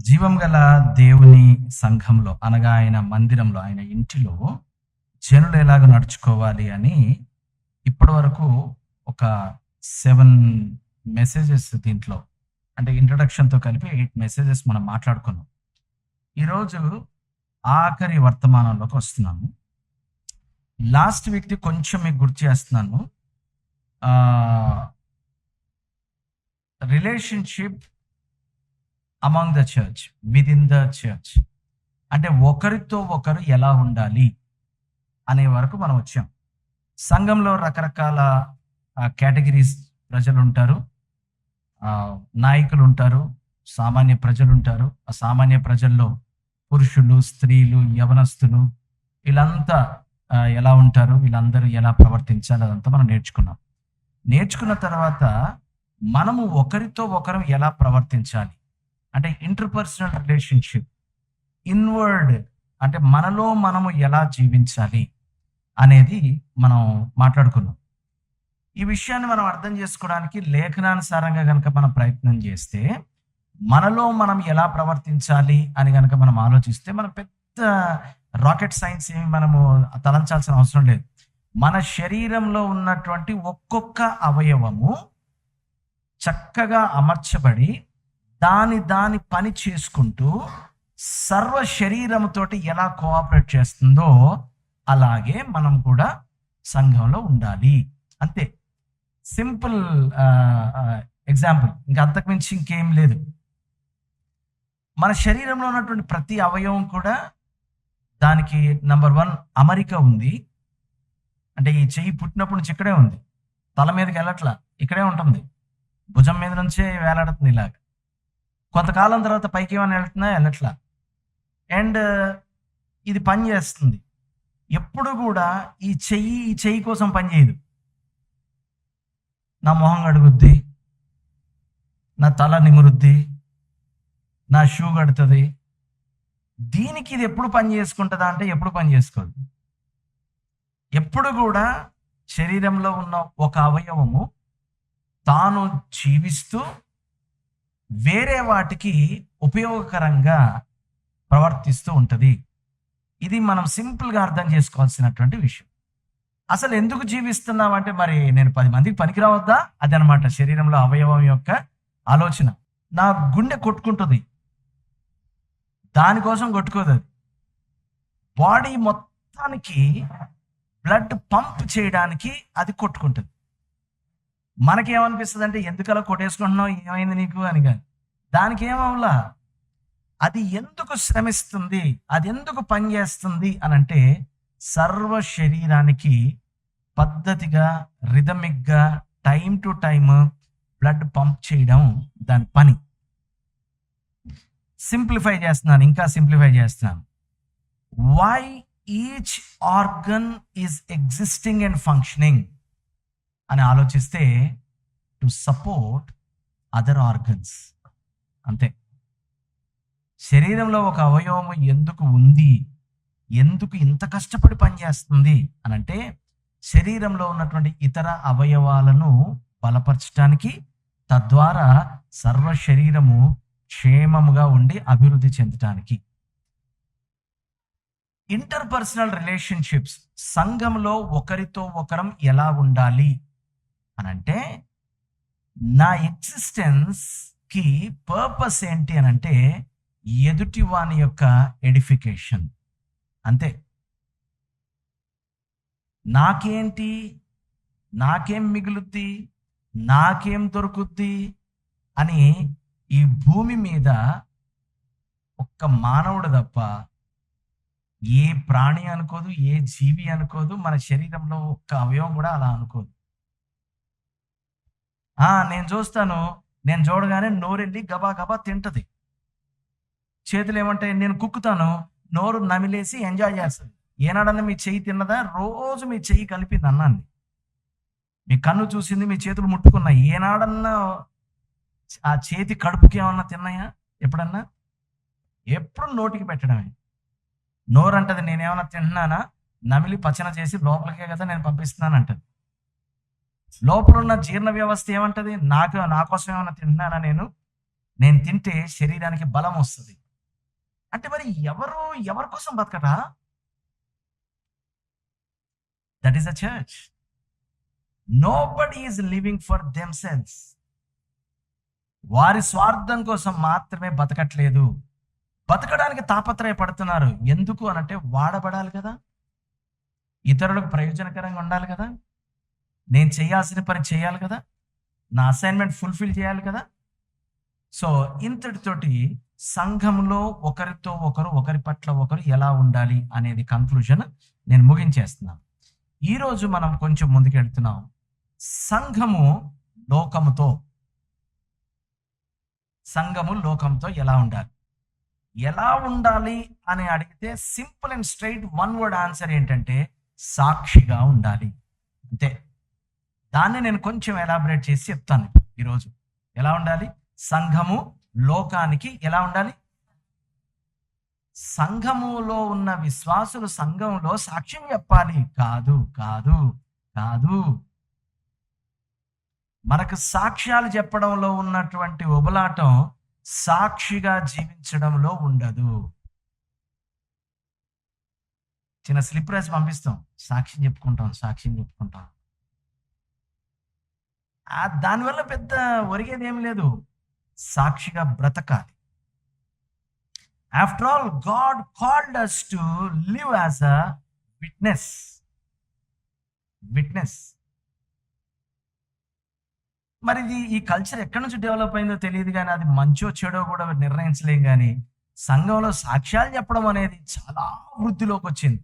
జీవం గల దేవుని సంఘంలో అనగా ఆయన మందిరంలో, ఆయన ఇంటిలో జనులు ఎలాగ నడుచుకోవాలి అని ఇప్పటి వరకు ఒక 7 మెసేజెస్ దీంట్లో, అంటే ఇంట్రడక్షన్తో కలిపి 8 మెసేజెస్ మనం మాట్లాడుకున్నాం. ఈరోజు ఆఖరి వర్తమానంలోకి వస్తున్నాము. లాస్ట్ వీక్ది కొంచెం మీకు గుర్తు చేస్తున్నాను. Relationship among the church, with in the church, అంటే ఒకరితో ఒకరు ఎలా ఉండాలి అనే వరకు మనం వచ్చాం. సంఘంలో రకరకాల కేటగిరీస్ ప్రజలు ఉంటారు, నాయకులు ఉంటారు, సామాన్య ప్రజలు ఉంటారు. ఆ సామాన్య ప్రజల్లో పురుషులు, స్త్రీలు, యవనస్తులు, వీళ్ళంతా ఎలా ఉంటారు, వీళ్ళందరూ ఎలా ప్రవర్తించాలి, అదంతా మనం నేర్చుకున్న తర్వాత మనము ఒకరితో ఒకరు ఎలా ప్రవర్తించాలి, అంటే ఇంటర్పర్సనల్ రిలేషన్షిప్, ఇన్వర్డ్ అంటే మనలో మనము ఎలా జీవించాలి అనేది మనం మాట్లాడుకున్నాం. ఈ విషయాన్ని మనం అర్థం చేసుకోవడానికి లేఖనానుసారంగా కనుక మనం ప్రయత్నం చేస్తే, మనలో మనం ఎలా ప్రవర్తించాలి అని కనుక మనం ఆలోచిస్తే, మన పెద్ద రాకెట్ సైన్స్ ఏమి మనము తలంచాల్సిన అవసరం లేదు. మన శరీరంలో ఉన్నటువంటి ఒక్కొక్క అవయవము చక్కగా అమర్చబడి దాని పని చేసుకుంటూ సర్వ శరీరంతోటి ఎలా కోఆపరేట్ చేస్తుందో అలాగే మనం కూడా సంఘంలో ఉండాలి. అంతే, సింపుల్ ఎగ్జాంపుల్, ఇంకా అంతకుమించి ఇంకేం లేదు. మన శరీరంలో ఉన్నటువంటి ప్రతి అవయవం కూడా దానికి నెంబర్ 1 అమరిక ఉంది. అంటే ఈ చెయ్యి పుట్టినప్పటి నుంచి ఇక్కడే ఉంది, తల మీదకి వెళ్ళట్లా, ఇక్కడే ఉంటుంది, భుజం మీద నుంచే వేలాడుతుంది ఇలాగ. కొంతకాలం తర్వాత పైకి ఏమైనా వెళ్ళట్లా. అండ్ ఇది పని చేస్తుంది. ఎప్పుడు కూడా ఈ చెయ్యి కోసం పని చేయదు. నా మొహం కడుగుద్ది, నా తల నిమురుద్ది, నా షూ కడుతుంది. దీనికి ఇది ఎప్పుడు పని చేసుకుంటుందా అంటే ఎప్పుడు పని చేసుకోదు. ఎప్పుడు కూడా శరీరంలో ఉన్న ఒక అవయవము తాను జీవిస్తూ వేరే వాటికి ఉపయోగకరంగా ప్రవర్తిస్తూ ఉంటుంది. ఇది మనం సింపుల్గా అర్థం చేసుకోవాల్సినటువంటి విషయం. అసలు ఎందుకు జీవిస్తున్నామంటే, మరి నేను 10 మందికి పనికి రావద్దా? అది అనమాట శరీరంలో అవయవం యొక్క ఆలోచన. నా గుండె కొట్టుకుంటుంది, దానికోసం కొట్టుకోదు. అది బాడీ మొత్తానికి బ్లడ్ పంప్ చేయడానికి అది కొట్టుకుంటుంది. మనకేమనిపిస్తుంది అంటే, ఎందుకలా కొట్టేసుకుంటున్నావు, ఏమైంది నీకు అని. కానీ దానికి ఏమవులా, అది ఎందుకు శ్రమిస్తుంది, అది ఎందుకు పనిచేస్తుంది అని అంటే, సర్వ శరీరానికి పద్ధతిగా, రిథమిక్గా, time to time blood pump చేయడం దాని పని. ఇంకా సింప్లిఫై చేస్తున్నాను. Why each organ is existing and functioning అని ఆలోచిస్తే, టు సపోర్ట్ అదర్ ఆర్గన్స్. అంతే. శరీరంలో ఒక అవయవము ఎందుకు ఉంది, ఎందుకు ఇంత కష్టపడి పనిచేస్తుంది అని అంటే, శరీరంలో ఉన్నటువంటి ఇతర అవయవాలను బలపరచడానికి, తద్వారా సర్వ శరీరము క్షేమముగా ఉండి అభివృద్ధి చెందటానికి. ఇంటర్పర్సనల్ రిలేషన్షిప్స్, సంఘంలో ఒకరితో ఒకరం ఎలా ఉండాలి అనంటే, నా ఎగ్జిస్టెన్స్కి పర్పస్ ఏంటి అనంటే, ఎదుటి వాని యొక్క ఎడిఫికేషన్. అంతే. నాకేం మిగులుద్ది, నాకేం దొరుకుద్ది అని ఈ భూమి మీద ఒక్క మానవుడు తప్ప ఏ ప్రాణి అనుకోదు, ఏ జీవి అనుకోదు, మన శరీరంలో ఒక్క అవయవం కూడా అలా అనుకోదు. నేను చూడగానే నోరెళ్ళి గబా గబా తింటది. చేతులు ఏమంటాయి, నేను కుక్కుతాను, నోరు నమిలేసి ఎంజాయ్ చేస్తుంది. ఏనాడన్నా మీ చెయ్యి తిన్నదా? రోజు మీ చెయ్యి కలిపింది అన్నాన్ని, మీ కన్ను చూసింది, మీ చేతులు ముట్టుకున్నాయి. ఏనాడన్నా ఆ చేతి కడుపుకి ఏమన్నా తిన్నాయా ఎప్పుడన్నా? ఎప్పుడు నోటికి పెట్టడమే. నోరు అంటది, నేనేమన్నా తింటున్నానా, నమిలి పచన చేసి లోపలికే కదా నేను పంపిస్తున్నాను అంటది. లోపల ఉన్న జీర్ణ వ్యవస్థ ఏమంటది, నా కోసం ఏమన్నా తింటున్నానా నేను, నేను తింటే శరీరానికి బలం వస్తుంది. అంటే మరి ఎవరి కోసం బతకటా? That is a church. Nobody is living for themselves. వారి స్వార్థం కోసం మాత్రమే బతకట్లేదు, బతకడానికి తాపత్రయపడుతున్నారు. ఎందుకు అనంటే వాడబడాలి కదా, ఇతరులకు ప్రయోజనకరంగా ఉండాలి కదా, నేను చేయాల్సిన పని చేయాలి కదా, నా అసైన్మెంట్ ఫుల్ఫిల్ చేయాలి కదా. సో ఇంతటితోటి సంఘంలో ఒకరితో ఒకరు, ఒకరి పట్ల ఒకరు ఎలా ఉండాలి అనేది కంక్లూజన్ నేను ముగించేస్తున్నాను. ఈరోజు మనం కొంచెం ముందుకెళ్తున్నాం. సంఘము లోకముతో ఎలా ఉండాలి అని అడిగితే simple and straight one word answer ఏంటంటే సాక్షిగా ఉండాలి. అంతే. దాన్ని నేను కొంచెం ఎలాబరేట్ చేసి చెప్తాను. ఈరోజు ఎలా ఉండాలి? సంఘము లోకానికి ఎలా ఉండాలి? సంఘములో ఉన్న విశ్వాసులు సంఘంలో సాక్ష్యం చెప్పాలి. కాదు కాదు కాదు మనకు సాక్ష్యాలు చెప్పడంలో ఉన్నటువంటి ఉబలాటం సాక్షిగా జీవించడంలో ఉండదు. చిన్న స్లిప్ రాసి పంపిస్తాం, సాక్ష్యం చెప్పుకుంటాం. దానివల్ల పెద్ద ఒరిగేది ఏం లేదు. సాక్షిగా బ్రతకాలి. After all God called us to live as a witness. మరి ఈ కల్చర్ ఎక్కడి నుంచి డెవలప్ అయిందో తెలియదు, కానీ అది మంచో చెడో కూడా నిర్ణయించలేం. కానీ సంఘంలో సాక్ష్యాలు చెప్పడం అనేది చాలా వృద్ధిలోకి వచ్చింది.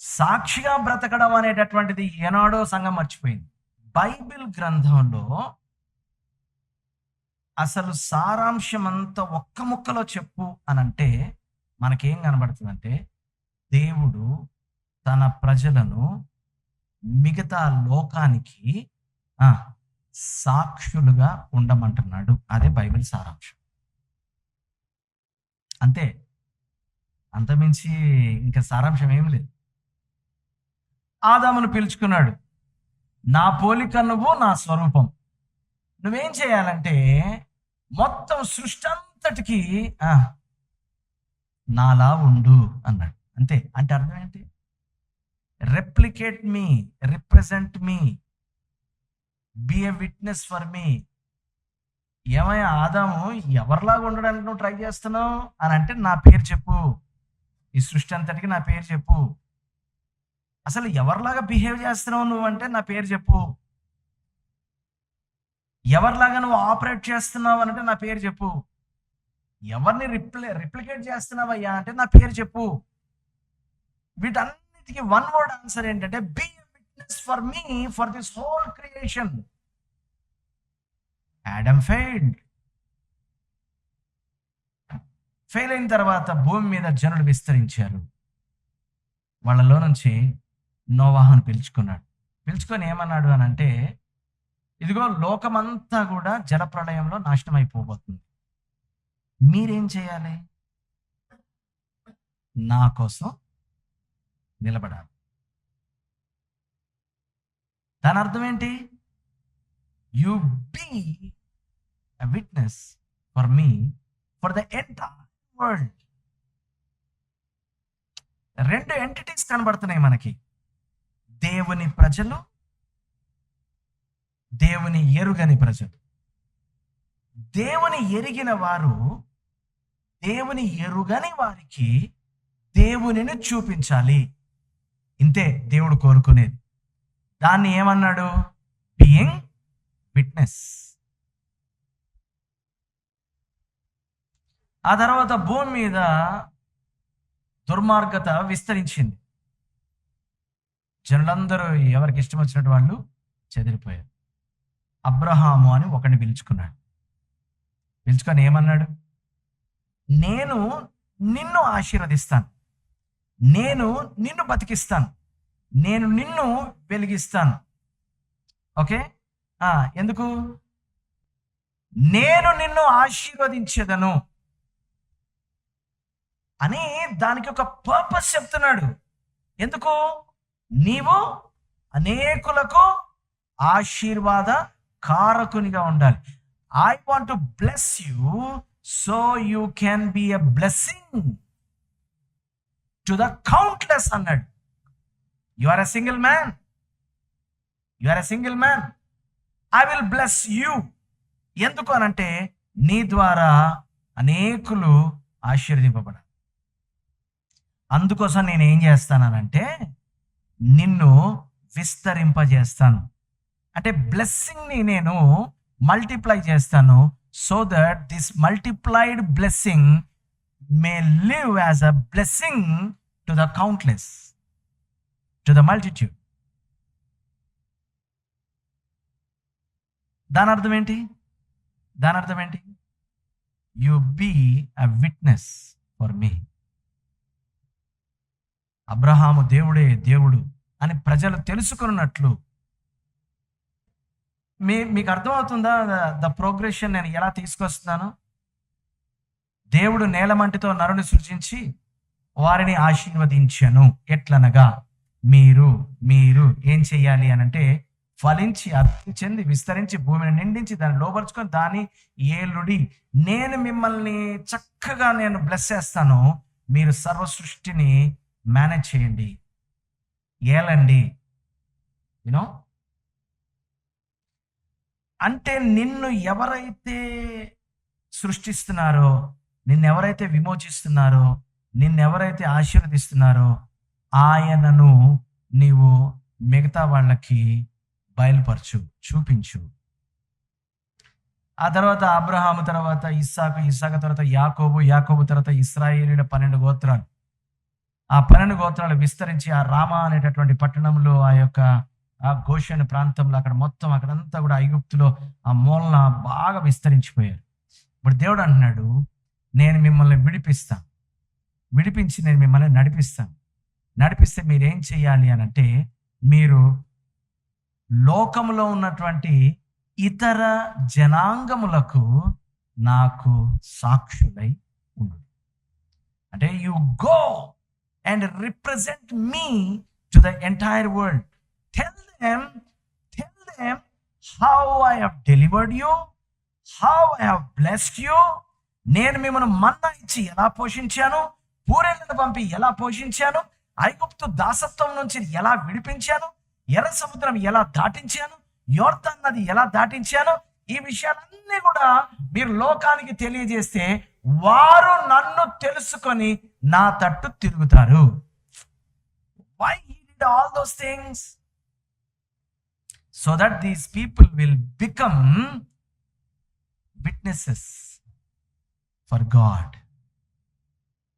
సాక్షిగా బ్రతకడం అనేటటువంటిది ఏనాడో సంఘం మర్చిపోయింది. బైబిల్ గ్రంథంలో అసలు సారాంశం అంతా ఒక్క ముక్కలో చెప్పు అనంటే మనకేం కనబడుతుందంటే, దేవుడు తన ప్రజలను మిగతా లోకానికి సాక్షులుగా ఉండమంటున్నాడు. అదే బైబిల్ సారాంశం. అంతే, అంతమించి ఇంకా సారాంశం ఏం లేదు. ఆదామును పిలుచుకున్నాడు, నా పోలిక నువ్వు, నా స్వరూపం. నువ్వేం చేయాలంటే మొత్తం సృష్టి అంతటికి నాలా ఉండు అన్నాడు. అంతే. అంటే అర్థం ఏంటి? Replicate me, represent me, B a witness for మీ. ఏమయ్యా ఆదాము, ఎవరిలాగా ఉండడానికి నువ్వు ట్రై చేస్తున్నావు అని అంటే నా పేరు చెప్పు, ఈ సృష్టి అంతటికి నా పేరు చెప్పు. అసలు ఎవరిలాగా బిహేవ్ చేస్తున్నావు నువ్వు అంటే నా పేరు చెప్పు. ఎవరిలాగా నువ్వు ఆపరేట్ చేస్తున్నావు అంటే నా పేరు చెప్పు. ఎవరిని రిప్లికేట్ చేస్తున్నావయ్యా అంటే నా పేరు చెప్పు. వీటన్నిటికీ వన్ వర్డ్ ఆన్సర్ ఏంటంటే B a witness for me, for this whole creation. Adam fail అయిన తర్వాత భూమి మీద జనులు విస్తరించారు. వాళ్ళలో నుంచి నోవాహును పిలుచుకొని ఏమన్నాడు అని అంటే, ఇదిగో లోకమంతా కూడా జలప్రళయంలో నాశనం అయిపోబోతుంది. మీరేం చేయాలి? నా కోసం నిలబడాలి. దాని అర్థం ఏంటి? You be a witness for me, for the entire world. రెండు ఎంటిటీస్ కనబడుతున్నాయి మనకి. దేవుని ప్రజలు, దేవుని ఎరుగని ప్రజలు. దేవుని ఎరిగిన వారు దేవుని ఎరుగని వారికి దేవునిని చూపించాలి. ఇంతే దేవుడు కోరుకునేది. దాన్ని ఏమన్నాడు? Being witness. ఆ తర్వాత భూమి మీద దుర్మార్గత విస్తరించింది. జనులందరూ ఎవరికి ఇష్టం వచ్చినట్టు వాళ్ళు చెదిరిపోయారు. అబ్రహాము అని ఒకడిని పిలుచుకొని ఏమన్నాడు? నేను నిన్ను ఆశీర్వదిస్తాను, నేను నిన్ను బతికిస్తాను, నేను నిన్ను వెలిగిస్తాను. ఓకే, ఎందుకు? నేను నిన్ను ఆశీర్వదించేదను అని దానికి ఒక పర్పస్ చెప్తున్నాడు. ఎందుకు? నీవు అనేకులకు ఆశీర్వాద కారకునిగా ఉండాలి. I want to bless you so you can be a blessing to the countless అన్నాడు. You are a single man, you are a single man, I will bless you. ఎందుకు అనంటే నీ ద్వారా అనేకులు ఆశీర్వదింపబడాలి. అందుకోసం నేను ఏం చేస్తానంటే నిన్ను విస్తరింపజేస్తాను. అంటే బ్లెస్సింగ్ని నేను మల్టిప్లై చేస్తాను. So that this multiplied blessing may live as a blessing to the countless, to the multitude. దాని అర్థం ఏంటి? You be a witness for me. Abraham దేవుడే దేవుడు అని ప్రజలు తెలుసుకున్నట్లు. మీకు అర్థమవుతుందా ద ప్రోగ్రెషన్ నేను ఎలా తీసుకొస్తున్నాను? దేవుడు నేలమంటితో నరుని సృజించి వారిని ఆశీర్వదించెను. ఎట్లనగా మీరు ఏం చెయ్యాలి అనంటే ఫలించి అభివృద్ధి చెంది విస్తరించి భూమిని నిండించి దాన్ని లోపరుచుకొని దాన్ని ఏలుడి. నేను మిమ్మల్ని చక్కగా నేను బ్లెస్ చేస్తాను. మీరు సర్వ సృష్టిని మేనేజ్ చేయండి, ఏలండి. యూనో, అంటే నిన్ను ఎవరైతే సృష్టిస్తున్నారో, నిన్నెవరైతే విమోచిస్తున్నారో, నిన్నెవరైతే ఆశీర్వదిస్తున్నారో ఆయనను నీవు మిగతా వాళ్ళకి బయలుపరచు, చూపించు. ఆ తర్వాత అబ్రహాము తర్వాత ఇస్సాకు తర్వాత యాకోబు తర్వాత ఇశ్రాయేలీయుల 12 గోత్రాలు. ఆ 12 గోత్రాలు విస్తరించి ఆ రామా అనేటటువంటి పట్టణంలో ఆ యొక్క ఆ గోషెను ప్రాంతంలో అక్కడ మొత్తం అక్కడంతా కూడా ఐగుప్తులో ఆ మూలన బాగా విస్తరించిపోయారు. ఇప్పుడు దేవుడు అంటున్నాడు, నేను మిమ్మల్ని విడిపించి నేను మిమ్మల్ని నడిపిస్తే మీరేం చెయ్యాలి అని అంటే మీరు లోకములో ఉన్నటువంటి ఇతర జనాంగములకు నాకు సాక్షులై ఉండు. అంటే you go and represent me to the entire world. Tell them how I have delivered you, how I have blessed you. నేను మిమ్మల్ని మన్నా ఇచ్చి ఎలా పోషించాను, పూరేళ్లను పంపి ఎలా పోషించాను, ఐగుప్తు దాసత్వం నుంచి ఎలా విడిపించాను, ఎర్ర సముద్రం ఎలా దాటించాను, యోర్దాను నది ఎలా దాటించాను. ఈ విషయాలన్నీ కూడా మీరు లోకానికి తెలియజేస్తే వారు నన్ను తెలుసుకొని నా తట్టు తిరుగుతారు. Why he did all those things? So that these people will become witnesses for God.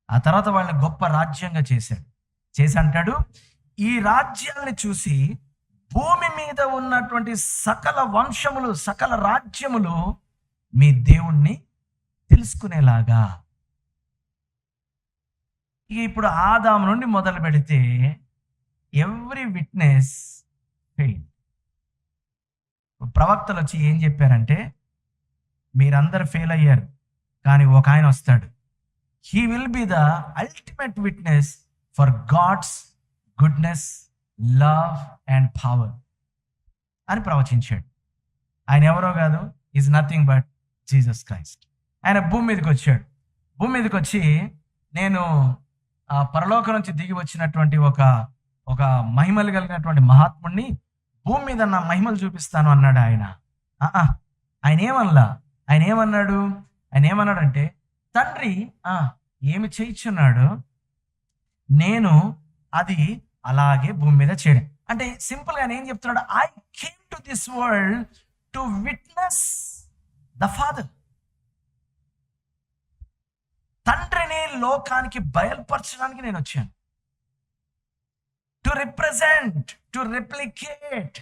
ఆ తర్వాత వాళ్ళని గొప్ప రాజ్యంగా చేసి అంటాడు, ఈ రాజ్యాన్ని చూసి భూమి మీద ఉన్నటువంటి సకల వంశములు, సకల రాజ్యములు మీ దేవుణ్ణి తెలుసుకునేలాగా. ఇప్పుడు ఆదాము నుండి మొదలు పెడితే ఎవ్రీ విట్నెస్ ఫెయిల్. ప్రవక్తలు వచ్చి ఏం చెప్పారంటే మీరందరూ ఫెయిల్ అయ్యారు, కానీ ఒక ఆయన వస్తాడు, he will be the ultimate witness for God's goodness, love and power అని ప్రవచించాడు. ఆయన ఎవరో కాదు, is nothing but Jesus Christ. ఆయన భూమి మీదకి వచ్చాడు. భూమి మీదకి వచ్చి నేను ఆ పరలోకం నుంచి దిగి వచ్చినటువంటి ఒక మహిమలు కలిగినటువంటి మహాత్ముడిని, భూమి మీద నా మహిమలు చూపిస్తాను అన్నాడు ఆయన. ఆయన ఏమన్నాడంటే తండ్రి ఏమి చేయించున్నాడు, నేను అది అలాగే భూమి మీద చేయడం. అంటే సింపుల్ గా ఆయన ఏం చెప్తున్నాడు, I came to this world to witness the father. తండ్రిని లోకానికి బయలుపరచడానికి నేను వచ్చాను. To represent, to replicate,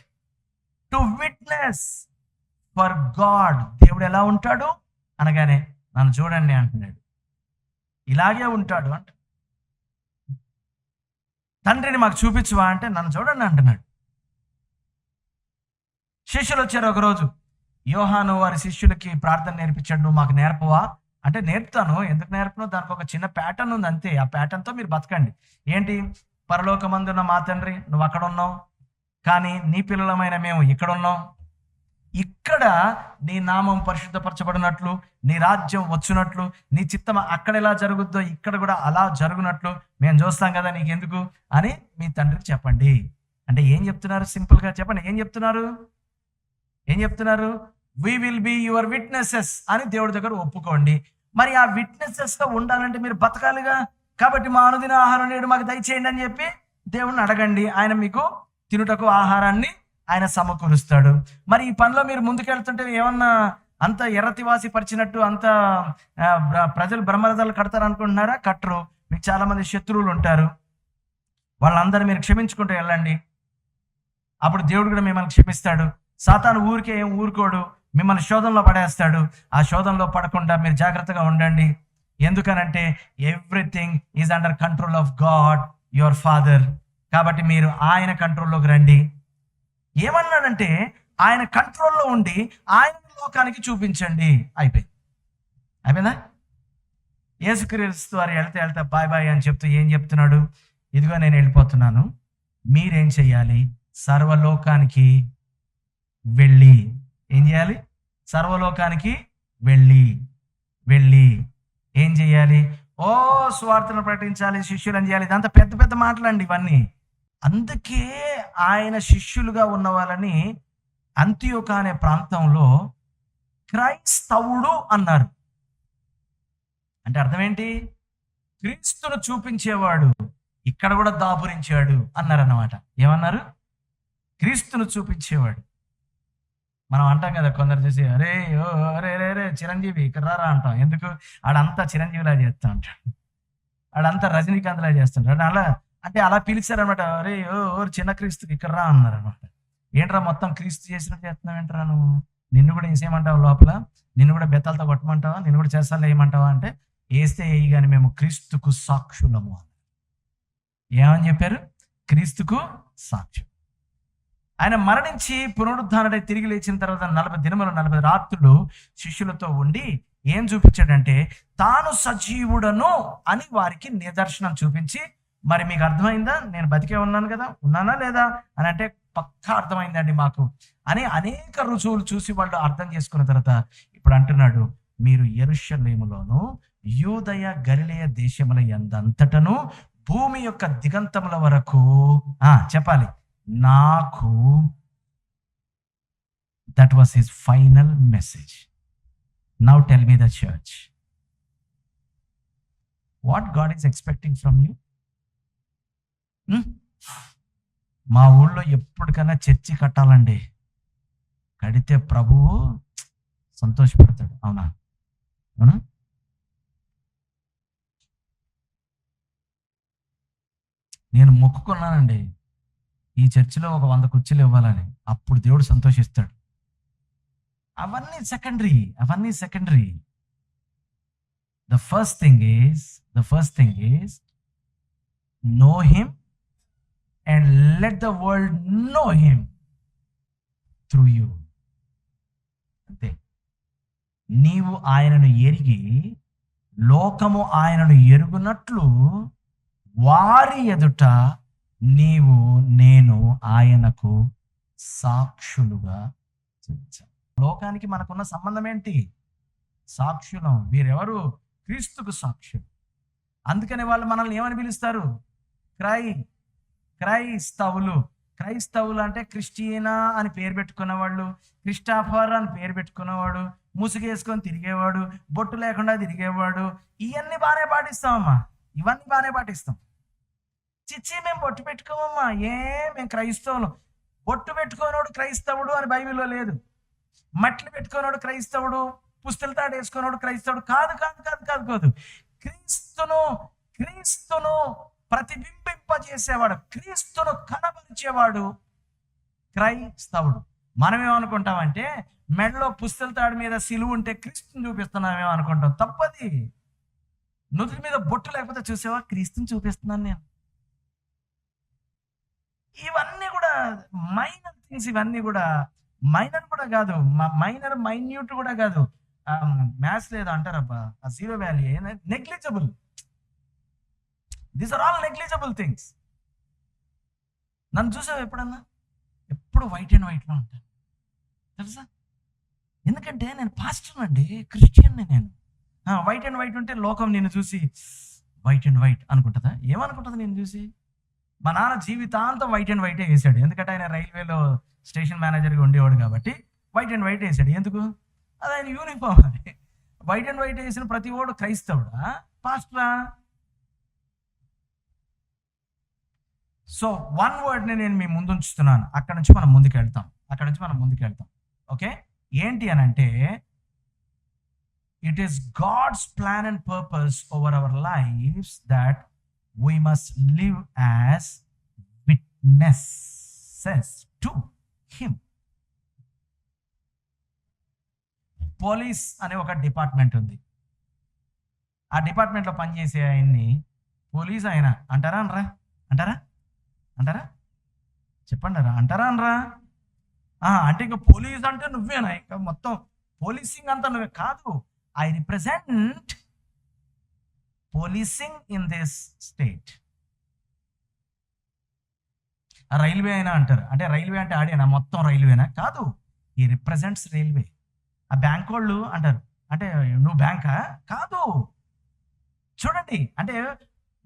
to witness for God. దేవుడు ఎలా ఉంటాడు అనగానే నన్ను చూడండి అంటున్నాడు. ఇలాగే ఉంటాడు అంట. తండ్రిని మాకు చూపించువా అంటే నన్ను చూడండి అంటున్నాడు. శిష్యులు వచ్చారు ఒకరోజు, యోహాను వారి శిష్యులకి ప్రార్థన నేర్పించాడు, నువ్వు మాకు నేర్పవా అంటే నేర్పుతాను. ఎందుకు నేర్పను, దానికి ఒక చిన్న ప్యాటర్న్ ఉంది అంతే. ఆ ప్యాటర్న్తో మీరు బతకండి. ఏంటి, పరలోకమందున్న మా తండ్రి నువ్వు అక్కడ ఉన్నావు, కానీ నీ పిల్లలమైన మేము ఇక్కడ ఉన్నాం. ఇక్కడ నీ నామం పరిశుద్ధపరచబడినట్లు, నీ రాజ్యం వచ్చునట్లు, నీ చిత్తం అక్కడ ఎలా జరుగుద్దో ఇక్కడ కూడా అలా జరుగునట్లు మేము చూస్తాం కదా, నీకెందుకు అని మీ తండ్రికి చెప్పండి. అంటే ఏం చెప్తున్నారు? సింపుల్గా చెప్పండి, ఏం చెప్తున్నారు? We will be your witnesses అని దేవుడి దగ్గర ఒప్పుకోండి. మరి ఆ విట్నెసెస్గా ఉండాలంటే మీరు బతకాలిగా. కాబట్టి మా అనుదిన ఆహారం నేడు మాకు దయచేయండి అని చెప్పి దేవుడిని అడగండి. ఆయన మీకు తినుటకు ఆహారాన్ని ఆయన సమకూరుస్తాడు. మరి ఈ పనిలో మీరు ముందుకెళ్తుంటే ఏమన్నా అంత ఎర్రతివాసి పరిచినట్టు అంత ప్రజలు బ్రహ్మరథాలు కడతారు అనుకుంటున్నారా? కట్టరు. మీకు చాలా మంది శత్రువులు ఉంటారు, వాళ్ళందరూ మీరు క్షమించుకుంటూ వెళ్ళండి. అప్పుడు దేవుడు కూడా మిమ్మల్ని క్షమిస్తాడు. సాతాను ఊరికే ఏం ఊరుకోడు, మిమ్మల్ని శోధనలో పడేస్తాడు. ఆ శోధనలో పడకుండా మీరు జాగ్రత్తగా ఉండండి. ఎందుకనంటే everything is under control of God your father. కాబట్టి మీరు ఆయన కంట్రోల్లోకి రండి. ఏమన్నాడంటే ఆయన కంట్రోల్లో ఉండి ఆయన లోకానికి చూపించండి. అయిపోయిందా? యేసుక్రీస్తు వారు వెళ్తే బాయ్ బాయ్ అని చెప్తూ ఏం చెప్తున్నాడు? ఇదిగో నేను వెళ్ళిపోతున్నాను, మీరేం చెయ్యాలి? సర్వలోకానికి వెళ్ళి ఏం చేయాలి? సర్వలోకానికి వెళ్ళి ఏం చేయాలి? సువార్తను ప్రకటించాలి, శిష్యులను చేయాలి. ఇదంతా పెద్ద పెద్ద మాటలండి ఇవన్నీ. అందుకే ఆయన శిష్యులుగా ఉన్న వాళ్ళని అంతియోక అనే ప్రాంతంలో క్రైస్తవుడు అన్నారు. అంటే అర్థం ఏంటి? క్రీస్తును చూపించేవాడు ఇక్కడ కూడా దాపురించాడు అన్నారన్నమాట. ఏమన్నారు? క్రీస్తును చూపించేవాడు. మనం అంటాం కదా, కొందరు చూసి అరే చిరంజీవి ఇక్కడ రారా అంటాం. ఎందుకు? ఆడంతా చిరంజీవిలా చేస్తూ ఉంటాడు, ఆడంతా రజనీకాంత్లా చేస్తుంటాడు. అలా పిలిచారనమాట. అరే చిన్న క్రీస్తుకి ఇక్కడ రా అన్నారనమాట. ఏంట్రా మొత్తం క్రీస్తు చేసినట్టు చేస్తున్నావు ఏంట్రా నువ్వు? నిన్ను కూడా వేసేయమంటావా లోపల? నిన్ను కూడా బెత్తాలతో కొట్టమంటావా? నిన్ను కూడా చేస్తాను వేయమంటావా? అంటే వేస్తే వేయి కానీ మేము క్రీస్తుకు సాక్షులము అని. ఏమని చెప్పారు? క్రీస్తుకు సాక్షి. ఆయన మరణించి పునరుద్ధానుడై తిరిగి లేచిన తర్వాత 40 దినములు 40 రాత్రులు శిష్యులతో ఉండి ఏం చూపించాడంటే తాను సజీవుడను అని వారికి నిదర్శనం చూపించి, మరి మీకు అర్థమైందా నేను బతికే ఉన్నాను కదా, ఉన్నానా లేదా అని అంటే పక్కా అర్థమైందండి మాకు అని అనేక రుజువులు చూసి వాళ్ళు అర్థం చేసుకున్న తర్వాత ఇప్పుడు అంటున్నాడు, మీరు యెరూషలేములోను యూదయ గలిలయ దేశముల యందంతటను భూమి యొక్క దిగంతముల వరకు చెప్పాలి నాకు. That was his final message. Now tell me the church, what God is expecting from you? మా ఊళ్ళో ఎప్పటికైనా చర్చి కట్టాలండి, కడితే ప్రభువు సంతోషపడతాడు. అవునా? నేను మొక్కుకున్నానండి ఈ చర్చిలో ఒక 100 కుర్చీలు ఇవ్వాలని, అప్పుడు దేవుడు సంతోషిస్తాడు. అవన్నీ secondary. The first thing is know him and let the world know him through you. అంతే. నీవు ఆయనను ఎరిగి లోకము ఆయనను ఎరుగునట్లు వారి ఎదుట నేను ఆయనకు సాక్షులుగా చూపించాను. లోకానికి మనకున్న సంబంధం ఏంటి? సాక్షులం. వీరెవరు? క్రీస్తుకు సాక్షులు. అందుకనే వాళ్ళు మనల్ని ఏమని పిలుస్తారు? క్రైస్తవులు అంటే క్రిస్టియనా అని పేరు పెట్టుకున్నవాళ్ళు, క్రిస్టాఫర్ అని పేరు పెట్టుకున్నవాడు, ముసుగేసుకొని తిరిగేవాడు, బొట్టు లేకుండా తిరిగేవాడు. ఇవన్నీ బాగానే పాటిస్తామమ్మా, ఇవన్నీ బాగానే పాటిస్తాం. చిచ్చి మేము బొట్టు పెట్టుకోమమ్మా, మేము క్రైస్తవులు. బొట్టు పెట్టుకోనోడు క్రైస్తవుడు అని బైబిల్లో లేదు. మట్లు పెట్టుకోనోడు క్రైస్తవుడు, పుస్తల తాడు వేసుకున్నాడు క్రైస్తవుడు కాదు. క్రీస్తును ప్రతిబింబింపజేసేవాడు, క్రీస్తును కనబరిచేవాడు క్రైస్తవుడు. మనమేమనుకుంటామంటే మెడలో పుస్తల తాడు మీద సిలువ ఉంటే క్రీస్తుని చూపిస్తున్నామేమో అనుకుంటాం. తప్పది. నుదుటి మీద బొట్టు లేకపోతే చూసావా, క్రీస్తుని చూపిస్తున్నాను నేను. ఇవన్నీ కూడా మైనర్ థింగ్స్. ఇవన్నీ కూడా మైనర్ కూడా కాదు, మైన్యూట్ కూడా కాదు. మ్యాథ్స్ లేదా అంటారబ్బా, ఆ zero value, negligible. These are all negligible things. నన్ను చూసావు ఎప్పుడన్నా? ఎప్పుడు వైట్ అండ్ వైట్లో ఉంటాను తెలుసా? ఎందుకంటే నేను పాస్టర్ అండి, క్రిస్టియన్ని నేను. వైట్ అండ్ వైట్ ఉంటే లోకం నిన్ను చూసి వైట్ అండ్ వైట్ అనుకుంటుందా? ఏమనుకుంటుంది నేను చూసి? మా నాన్న జీవితాంతం వైట్ అండ్ వైటే వేసాడు. ఎందుకంటే ఆయన రైల్వేలో స్టేషన్ మేనేజర్గా ఉండేవాడు కాబట్టి వైట్ అండ్ వైట్ వేసాడు. ఎందుకు? అది ఆయన యూనిఫామ్. అది వైట్ అండ్ వైట్ వేసిన ప్రతి వాడు క్రైస్తవుడా, పాస్టరా? సో వన్ వర్డ్ని నేను మీ ముందు ఉంచుతున్నాను. అక్కడ నుంచి మనం ముందుకు వెళ్తాం. ఓకే, ఏంటి అని అంటే, it is God's plan and purpose over our lives that we must live as witnesses to him. Police అనే ఒక డిపార్ట్మెంట్ ఉంది. ఆ డిపార్ట్మెంట్లో పనిచేసే ఆయన్ని పోలీస్ ఆయన అంటారా అనరా? అంటారా చెప్పండి రా, అంటారా అనరా? అంటే ఇంకా పోలీస్ అంటే నువ్వేనా? ఇంకా మొత్తం పోలీసింగ్ అంతా నువ్వే కాదు. I represent policing in this state. Railway అయినా అంటారు. అంటే రైల్వే అంటే ఆడేనా మొత్తం రైల్వేనా? కాదు, ఈ రిప్రజెంట్స్ రైల్వే. ఆ బ్యాంక్ వాళ్ళు అంటారు, అంటే నువ్వు బ్యాంకా? కాదు. చూడండి, అంటే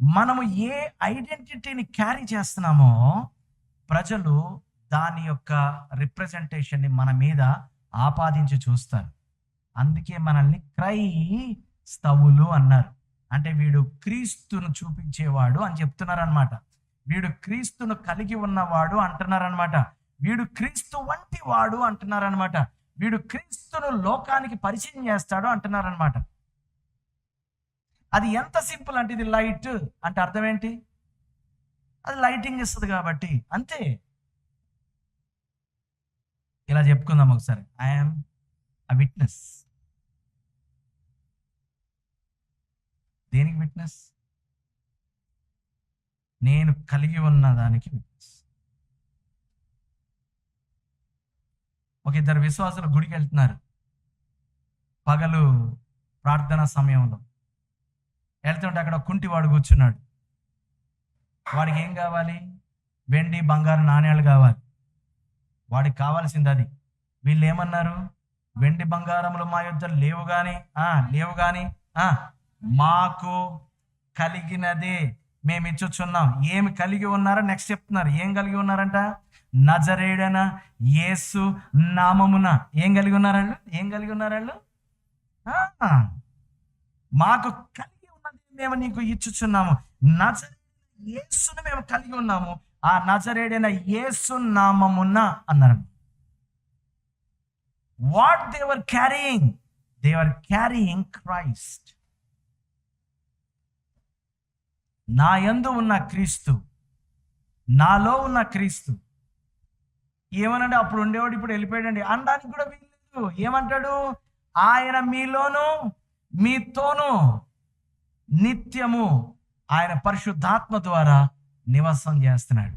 మనము ఏ ఐడెంటిటీని క్యారీ చేస్తున్నామో ప్రజలు దాని యొక్క రిప్రజెంటేషన్ని మన మీద ఆపాదించి చూస్తారు. అందుకే మనల్ని క్రైస్తవులు అన్నారు. అంటే వీడు క్రీస్తును చూపించేవాడు అని చెప్తున్నారనమాట. వీడు క్రీస్తును కలిగి ఉన్నవాడు అంటున్నారనమాట. వీడు క్రీస్తు వంటి వాడు అంటున్నారనమాట. వీడు క్రీస్తును లోకానికి పరిచయం చేస్తాడు అంటున్నారనమాట. అది ఎంత సింపుల్ అంటే, ఇది లైట్ అంటే అర్థం ఏంటి? అది లైటింగ్ ఇస్తుంది కాబట్టి అంతే. ఇలా చెప్పుకుందాం ఒకసారి. I'm a witness. దేనికి విట్నెస్? నేను కలిగి ఉన్న దానికి విట్నెస్. ఒక ఇద్దరు విశ్వాసులు గుడికి వెళ్తున్నారు. పగలు ప్రార్థన సమయంలో వెళ్తుంటే అక్కడ కుంటివాడు కూర్చున్నాడు. వాడికి ఏం కావాలి? వెండి బంగారు నాణ్యాలు కావాలి. వాడికి కావాల్సింది అది. వీళ్ళు ఏమన్నారు? వెండి బంగారములు మా యొద్ద లేవు గాని మాకు కలిగినదే మేము ఇచ్చుచున్నాం. ఏమి కలిగి ఉన్నారో నెక్స్ట్ చెప్తున్నారు. ఏం కలిగి ఉన్నారంట? నజరేయుడైన యేసు నామమున ఏం కలిగి ఉన్నారాళ్ళు? మాకు కలిగి ఉన్నది మేము నీకు ఇచ్చుచున్నాము. నజరేయుడైన యేసును మేము కలిగి ఉన్నాము. ఆ నజరేయుడైన యేసు నామమున అన్నారు. What they were carrying? They were carrying Christ. నా యందు ఉన్న క్రీస్తు, నాలో ఉన్న క్రీస్తు. ఏమనంటే అప్పుడు ఉండేవాడు, ఇప్పుడు వెళ్ళిపోయాడండి అనడానికి కూడా వీల్లేదు. ఏమంటాడు? ఆయన మీలోను మీతోనూ నిత్యము ఆయన పరిశుద్ధాత్మ ద్వారా నివాసం చేస్తున్నాడు.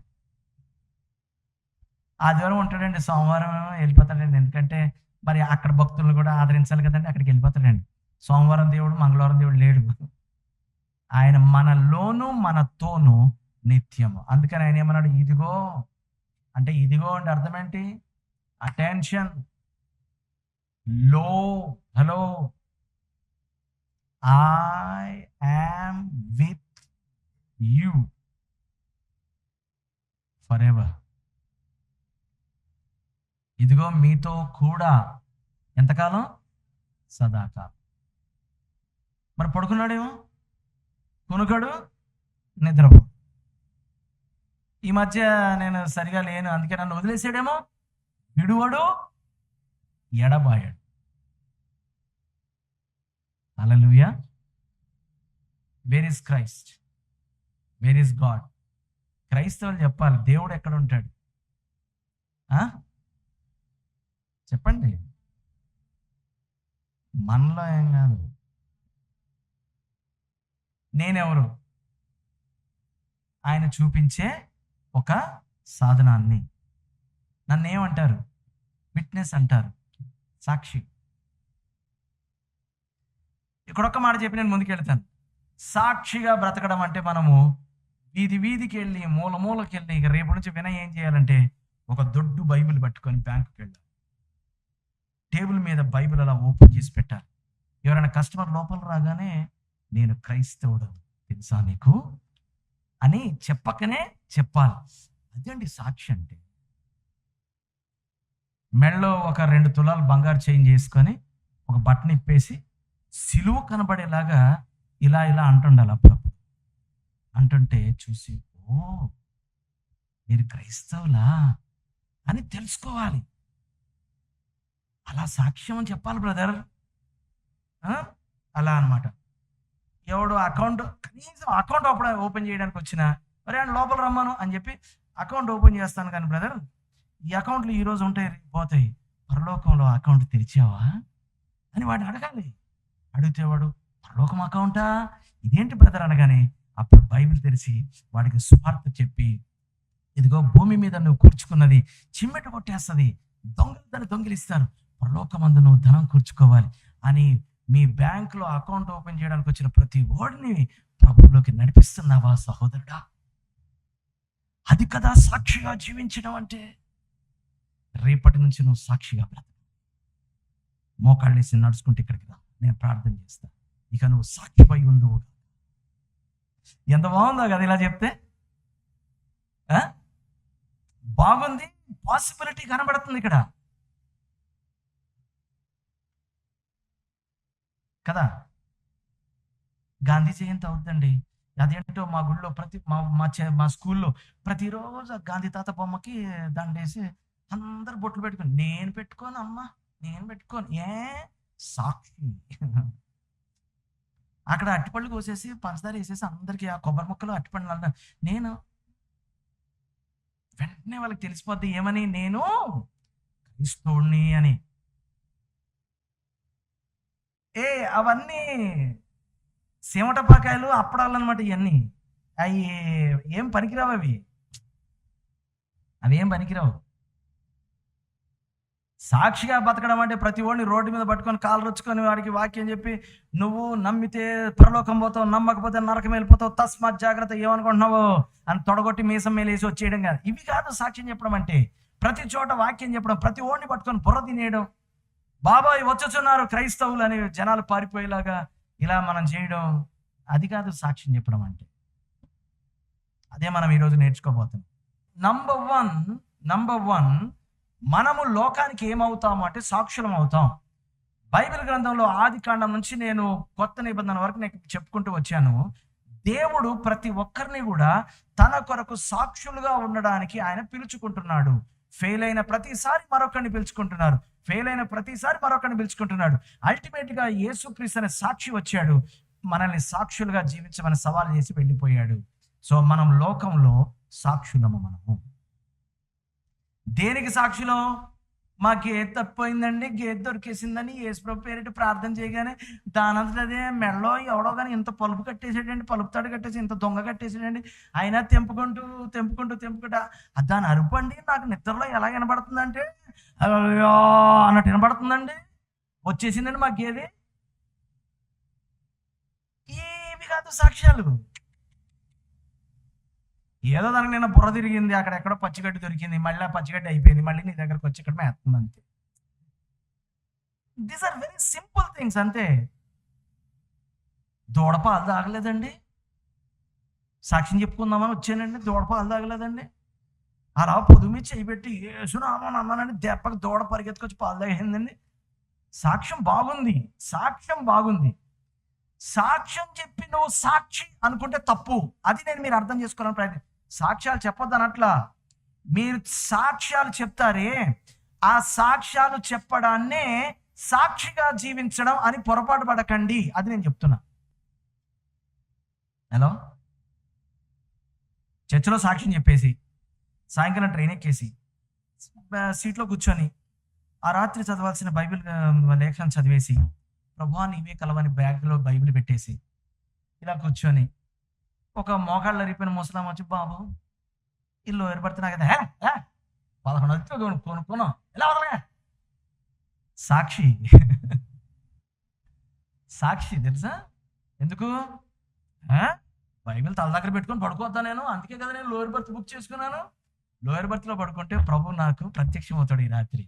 ఆదివారం ఉంటాడండి, సోమవారం వెళ్ళిపోతాడండి. ఎందుకంటే మరి అక్కడ భక్తులను కూడా ఆదరించాలి కదండి, అక్కడికి వెళ్ళిపోతాడండి. సోమవారం దేవుడు, మంగళవారం దేవుడు లేడు. ఆయన మనలోను మనతోనూ నిత్యము. అందుకని ఆయన ఏమన్నాడు? ఇదిగో అంటే అర్థం ఏంటి? Attention, hello, I am with you for ever. ఇదిగో మీతో కూడా ఎంతకాలం? సదాకాలం. మరి పడుకున్నాడేమో, కొనుకాడు, నిద్రపో. ఈ మధ్య నేను సరిగా లేను, అందుకే నన్ను వదిలేసాడేమో, విడువడు, ఎడబాయాడు. Hallelujah. Where is Christ? Where is God? క్రైస్తవులు చెప్పాలి, దేవుడు ఎక్కడ ఉంటాడు? చెప్పండి. మనలో ఏం కాదు. నేనెవరు? ఆయన చూపించే ఒక సాధనాన్ని. నన్ను ఏమంటారు? విట్నెస్ అంటారు, సాక్షి. ఇక్కడొక్క మాట చెప్పి నేను ముందుకెళ్తాను. సాక్షిగా బ్రతకడం అంటే మనము వీధికి వెళ్ళి మూలకి వెళ్ళి ఇక రేపు నుంచి వినయ్ ఏం చేయాలంటే ఒక దొడ్డు బైబిల్ పట్టుకొని బ్యాంకుకి వెళ్ళాలి. టేబుల్ మీద బైబిల్ అలా ఓపెన్ చేసి పెట్టాలి. ఎవరైనా కస్టమర్ లోపల రాగానే నేను క్రైస్తవుడు తెలుసా నీకు అని చెప్పకనే చెప్పాలి. అదండి సాక్షి అంటే. మెడలో ఒక 2 తులాలు బంగారు చైన్ చేసుకొని ఒక బటన్ ఇప్పేసి సిలువ కనబడేలాగా ఇలా ఇలా అంటుండాలి. అప్పుడప్పుడు అంటుంటే చూసి, ఓ మీరు క్రైస్తవులా అని తెలుసుకోవాలి. అలా సాక్ష్యం అని చెప్పాలి బ్రదర్. అలా అనమాట. ఎవడు కనీసం అకౌంట్ అప్పుడు ఓపెన్ చేయడానికి వచ్చినా మరి ఆయన లోపల రమ్మను అని చెప్పి అకౌంట్ ఓపెన్ చేస్తాను. కానీ బ్రదర్, ఈ అకౌంట్లు ఈరోజు ఉంటాయి, పోతాయి, పరలోకంలో అకౌంట్ తెరిచావా అని వాడిని అడగాలి. అడిగితే వాడు పరలోకం అకౌంటా ఇదేంటి బ్రదర్ అనగానే అప్పుడు బైబిల్ తెరిచి వాడికి సువార్త చెప్పి, ఇదిగో భూమి మీద నువ్వు కూర్చుకున్నది చిమ్మెట కొట్టేస్తుంది, దొంగలు దాన్ని దొంగిలిస్తారు, పరలోకమందు నువ్వు ధనం కూర్చుకోవాలి అని మీ బ్యాంకులో అకౌంట్ ఓపెన్ చేయడానికి వచ్చిన ప్రతి ఓడిని ప్రభువులోకి నడిపిస్తున్నావా సహోదరుడా? అది కదా సాక్షిగా జీవించడం అంటే. రేపటి నుంచి నువ్వు సాక్షిగా బ్రతకు. మోకాళ్ళేసి నడుచుకుంటే ఇక్కడికి రా, నేను ప్రార్థన చేస్తా. ఇక నువ్వు సాక్షిపై ఉండు. ఎంత బాగుందో కదా ఇలా చెప్తే. బాగుంది, పాసిబిలిటీ కనబడుతుంది ఇక్కడ కదా. గాంధీ జయంతి అవుతుందండి. అదేంటో మా గుళ్ళో మా స్కూల్లో ప్రతిరోజు గాంధీ తాత బొమ్మకి దండేసి అందరు బొట్లు పెట్టుకొని, నేను పెట్టుకోను అమ్మా, నేను పెట్టుకోను. సాక్షి. అక్కడ అట్టిపళ్ళు కోసేసి పంచదార వేసేసి అందరికి ఆ కొబ్బరి ముక్కలు అట్టిపళ్ళు అంటారు. నేను వెంటనే వాళ్ళకి తెలిసిపోద్ది ఏమని, నేను క్రైస్తవుడిని అని. అవన్నీ సీమటపాకాయలు అప్పడాలు అనమాట. ఇవన్నీ అవి ఏం పనికిరావు. అవి ఏం పనికిరావు. సాక్షిగా బతకడం అంటే ప్రతి ఓడిని రోడ్డు మీద పట్టుకొని కాలు రుచ్చుకొని వాడికి వాక్యం చెప్పి, నువ్వు నమ్మితే పరలోకం పోతావు, నమ్మకపోతే నరకం వెళ్ళిపోతావు, తస్మాత్ జాగ్రత్త, ఏమనుకుంటున్నావు అని తొడగొట్టి మీసం మేలేసి వచ్చేయడం కాదు. ఇవి కాదు సాక్ష్యం చెప్పడం అంటే. ప్రతి చోట వాక్యం చెప్పడం, ప్రతి ఓడిని పట్టుకొని బుర్ర తినేయడం, బాబాయ్ వచ్చుచున్నారు క్రైస్తవులు అని జనాలు పారిపోయేలాగా ఇలా మనం చేయడం, అది కాదు సాక్ష్యం చెప్పడం అంటే. అదే మనం ఈరోజు నేర్చుకోబోతున్నాం. నంబర్ వన్ మనము లోకానికి ఏమవుతాము అంటే సాక్షులం అవుతాం. బైబిల్ గ్రంథంలో ఆది కాండం నుంచి నేను కొత్త నిబంధన వరకు నేను చెప్పుకుంటూ వచ్చాను. దేవుడు ప్రతి ఒక్కరిని కూడా తన కొరకు సాక్షులుగా ఉండడానికి ఆయన పిలుచుకుంటున్నాడు. ఫెయిల్ అయిన ప్రతిసారి మరొకరిని పిలుచుకుంటున్నాడు. అల్టిమేట్గా యేసుక్రీస్తు అనే సాక్షి వచ్చాడు, మనల్ని సాక్షులుగా జీవించమని సవాల్ చేసి వెళ్ళిపోయాడు. సో మనం లోకంలో సాక్షులము. మనము దేనికి సాక్షులం? మా గేదె తప్పిపోయిందండి, గేదె దొరికేసిందని యేసుప్రభు పేరిట ప్రార్థన చేయగానే దానంతట అదే మెడలో ఎవడో కానీ ఇంత పలుపు కట్టేసాడండి, పలుపు తాడు కట్టేసి ఇంత దొంగ కట్టేసాడండి. అయినా తెంపుకుంటూ దాని అరుపు అండి నాకు నిద్రలో ఎలా వినబడుతుందంటే అన్నట్టు వినబడుతుందండి. వచ్చేసిందండి మా గేదె. ఏమి కాదు సాక్ష్యాలు. ఏదో దానికి నేను బుర్ర తిరిగింది, అక్కడెక్కడో పచ్చిగడ్డి దొరికింది, మళ్ళీ ఆ పచ్చిగడ్డి అయిపోయింది, మళ్ళీ నీ దగ్గరకు వచ్చి ఇక్కడ మేస్తుంది అంతే. These are very simple things అంతే. దూడపాలు తాగలేదండి, సాక్ష్యం చెప్పుకుందామని వచ్చానండి, దూడపాలు తాగలేదండి. అలా పొదుమి చేయబెట్టి ఏసునామని అన్నానండి, దెబ్బకి దూడ పరిగెత్తుకొచ్చి పాలు తాగేసిందండి. సాక్ష్యం బాగుంది. సాక్ష్యం చెప్పి నువ్వు సాక్షి అనుకుంటే తప్పు. అది మీరు అర్థం చేసుకోవాలని ప్రయత్నం. సాక్ష్యాలు చెప్పొద్దు అనట్లా. మీరు సాక్ష్యాలు చెప్తారే, ఆ సాక్ష్యాలు చెప్పడాన్నే సాక్షిగా జీవించడం అని పొరపాటు పడకండి. అది నేను చెప్తున్నా. హలో, చర్చిలో సాక్ష్యం చెప్పేసి సాయంకాలం ట్రైన్ ఎక్కేసి సీట్లో కూర్చొని ఆ రాత్రి చదవాల్సిన బైబిల్ లేఖనం చదివేసి ప్రభువా నీవే కలవని బ్యాగ్లో బైబిల్ పెట్టేసి ఇలా కూర్చొని ఒక మోకాళ్ళు అరిపోయిన ముసలాం వచ్చి, బాబు ఇల్లు ఏర్పడుతున్నా కదా 11 కొనుక్కున్నాం ఎలా వదలగా. సాక్షి తెలుసా ఎందుకు? బైబిల్ తల దగ్గర పెట్టుకొని పడుకోవద్దా నేను? అందుకే కదా నేను లోయర్ బర్త్ బుక్ చేసుకున్నాను. లోయర్ బర్త్లో పడుకుంటే ప్రభు నాకు ప్రత్యక్షం అవుతాడు ఈ రాత్రి.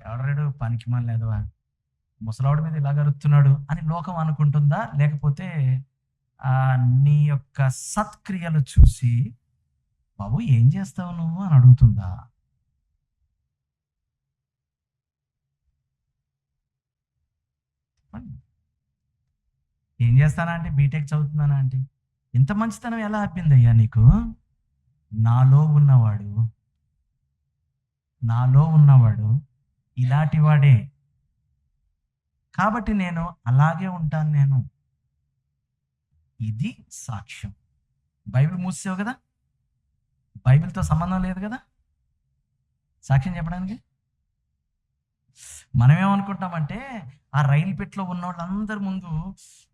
ఎవడరాడు పనికి మన లేదవా, ముసలావిడ మీద ఇలా గరుతున్నాడు అని లోకం అనుకుంటుందా? లేకపోతే నీ యొక్క సత్క్రియలు చూసి బాబు ఏం చేస్తావు నువ్వు అని అడుగుతుందా? ఏం చేస్తానా అంటే బీటెక్ చదువుతున్నానా అంటే ఇంత మంచితనం ఎలా అబ్బిందయ్యా నీకు? నాలో ఉన్నవాడు ఇలాంటి వాడే, కాబట్టి నేను అలాగే ఉంటాను. నేను ఇది సాక్ష్యం. బైబిల్ మూసేవు కదా, బైబిల్తో సంబంధం లేదు కదా సాక్ష్యం చెప్పడానికి. మనమేమనుకుంటామంటే ఆ రైలు పెట్టులో ఉన్న వాళ్ళందరి ముందు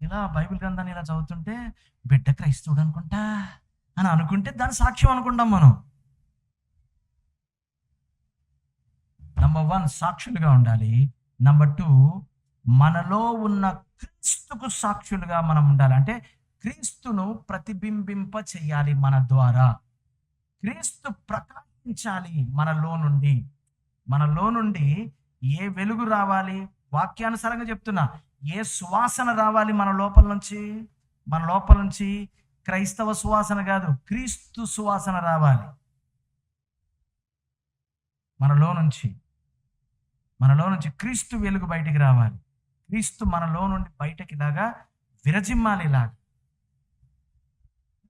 ఇలా బైబిల్ గ్రంథాన్ని ఇలా చదువుతుంటే బిడ్డ క్రైస్తవుడు అనుకుంటా అని అనుకుంటే దాని సాక్ష్యం అనుకుంటాం మనం. నంబర్ 1 సాక్షులుగా ఉండాలి. నంబర్ 2 మనలో ఉన్న క్రీస్తుకు సాక్షులుగా మనం ఉండాలి. అంటే క్రీస్తును ప్రతిబింబింప చేయాలి. మన ద్వారా క్రీస్తు ప్రకాశించాలి. మనలో నుండి ఏ వెలుగు రావాలి? వాక్యానుసారంగా చెప్తున్నా, ఏ సువాసన రావాలి మన లోపల నుంచి? క్రైస్తవ సువాసన కాదు, క్రీస్తు సువాసన రావాలి మనలో నుంచి. క్రీస్తు వెలుగు బయటికి రావాలి. క్రీస్తు మనలో నుండి బయటకి ఇలాగా విరజిమ్మాలి. ఇలాగా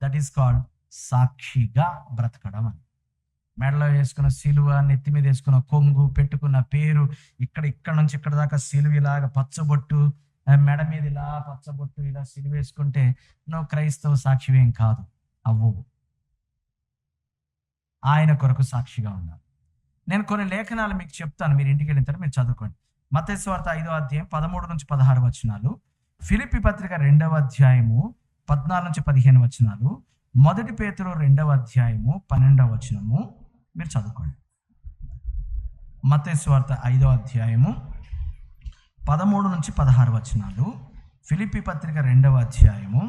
దట్ ఈస్ కాల్డ్ సాక్షిగా బ్రతకడం అని. మెడలో వేసుకున్న సిలువ, నెత్తి మీద వేసుకున్న కొంగు, పెట్టుకున్న పేరు, ఇక్కడ నుంచి ఇక్కడ దాకా సిలువ, ఇలాగ పచ్చబొట్టు, మెడ మీద ఇలా పచ్చబొట్టు, ఇలా సిలువ వేసుకుంటే నువ్వు క్రైస్తవ సాక్షివేం కాదు, అవ్వవు. ఆయన కొరకు సాక్షిగా ఉండాలి. నేను కొన్ని లేఖనాలు మీకు చెప్తాను, మీరు ఇంటికి వెళ్ళిన తర్వాత మీరు చదువుకోండి. మత్తయి సువార్త 5వ అధ్యాయం 13 నుంచి 16 వచనాలు, ఫిలిప్పీ పత్రిక 2వ అధ్యాయము 14 నుంచి 15 వచనాలు, 1 పేతురు 2వ అధ్యాయము 12వ వచనము మీరు చదువుకోండి. మత్తయి సువార్త 5వ అధ్యాయము 13 నుంచి 16 వచనాలు, ఫిలిప్పీ పత్రిక 2వ అధ్యాయము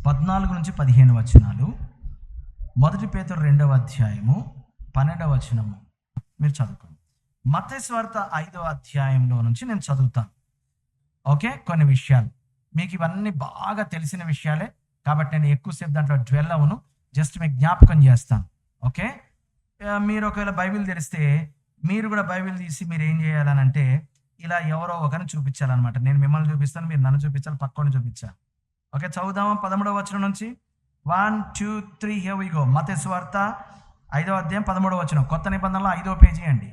14 నుంచి 15 వచనాలు, 1 పేతురు 2వ అధ్యాయము 12వ వచనము మీరు చదువుకోండి. మత్తయి సువార్త 5వ అధ్యాయంలో నుంచి నేను చదువుతాను. ఓకే, కొన్ని విషయాలు మీకు ఇవన్నీ బాగా తెలిసిన విషయాలే కాబట్టి నేను ఎక్కువసేపు దాంట్లో డ్వెల్ అవ్వను, జస్ట్ మీకు జ్ఞాపకం చేస్తాను. ఓకే, మీరు ఒకవేళ బైబిల్ తెరిస్తే మీరు కూడా బైబిల్ తీసి మీరు ఏం చేయాలనంటే ఇలా ఎవరో ఒకరిని చూపించాలన్నమాట. నేను మిమ్మల్ని చూపిస్తాను, మీరు నన్ను చూపించాలి, పక్కన చూపించాలి. ఓకే, చదువుదామా 13వ వచనం నుంచి. 1 2 3 హియర్ వి గో. మత్తయి సువార్త 5వ అధ్యాయం 13వ వచనం, కొత్త నిబంధనలో 5వ పేజీ అండి.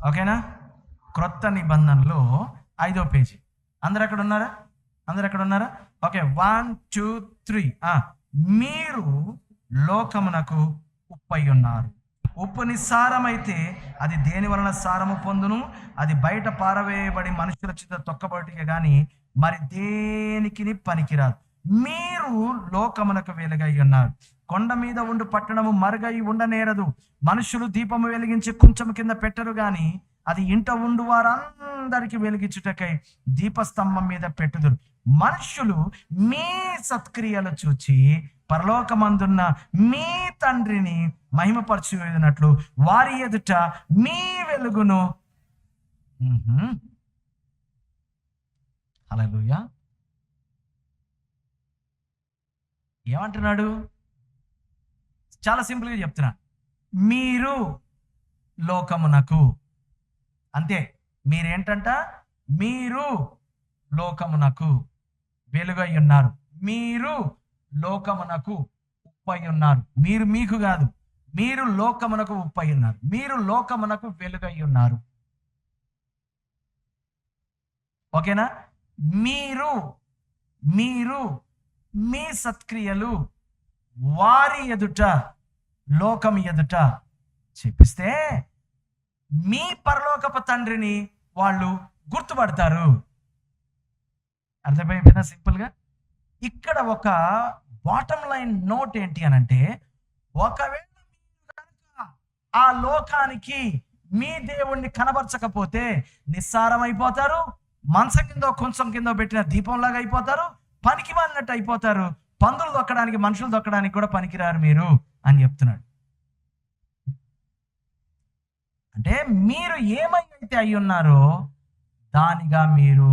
ఓకేనా, క్రొత్త నిబంధనలో 5వ పేజీ. అందరు ఎక్కడ ఉన్నారా? ఓకే, 1 2 3. మీరు లోకమునకు ఉప్పై ఉన్నారు. ఉప్పు నిస్సారమైతే అది దేని వలన సారము పొందును? అది బయట పారవేయబడి మనుషుల చేత తొక్కబడికే గాని మరి దేనికి పనికిరాదు. మీరు లోకమునకు వెలుగై ఉన్నారు. కొండ మీద ఉండు పట్టణము మరుగై ఉండనేరదు. మనుషులు దీపము వెలిగించి కొంచెం కింద పెట్టరు గాని అది ఇంట ఉండు వారందరికీ వెలిగించుటకై దీపస్తంభం మీద పెట్టుదురు. మనుషులు మీ సత్క్రియలు చూచి పరలోకమందున్న మీ తండ్రిని మహిమపరచునట్లు వారి ఎదుట మీ వెలుగును. హల్లెలూయా. ఏమంటున్నాడు? చాలా సింపుల్గా చెప్తున్నా, మీరు లోకమునకు, అంతే. మీరేంటంట? మీరు లోకమునకు వెలుగై ఉన్నారు. మీరు లోకమునకు ఉప్పై ఉన్నారు. మీరు మీకు కాదు, మీరు లోకమునకు ఉప్పై ఉన్నారు. మీరు లోకమునకు వెలుగై ఉన్నారు. ఓకేనా? మీరు మీ సత్క్రియలు వారి ఎదుట, లోకం ఎదుట చెప్పిస్తే మీ పరలోకపు తండ్రిని వాళ్ళు గుర్తుపడతారు. అర్థమైపోయిందా? సింపుల్గా ఇక్కడ ఒక బాటమ్ లైన్ నోట్ ఏంటి అనంటే, ఒకవేళ ఆ లోకానికి మీ దేవుణ్ణి కనబరచకపోతే నిస్సారమైపోతారు, మంచం కింద కొంచెం కింద పెట్టిన దీపంలాగా అయిపోతారు, పనికి మాలినట్టు అయిపోతారు, పందులు దొక్కడానికి మనుషులు దొక్కడానికి కూడా పనికిరారు మీరు అని చెప్తున్నాడు. అంటే మీరు ఏమైతే అయి ఉన్నారో దానిగా మీరు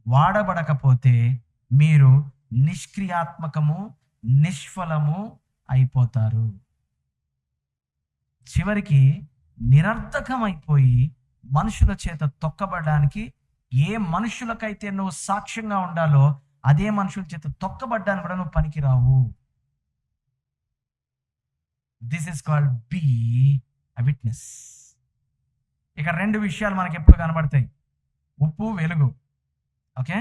వాడబడకపోతే మీరు నిష్క్రియాత్మకము, నిష్ఫలము అయిపోతారు. చివరికి నిరర్థకమైపోయి మనుషుల చేత తొక్కబడడానికి, ఏ మనుషులకైతే నువ్వు సాక్ష్యంగా ఉండాలో అదే మనుషుల చేత తొక్కబడ్డానికి కూడా నువ్వు పనికిరావు. This is called be a witness. ఇక 2 విషయాలు మనకి ఎప్పుడు కనబడతాయి: ఉప్పు, వెలుగు. ఓకే,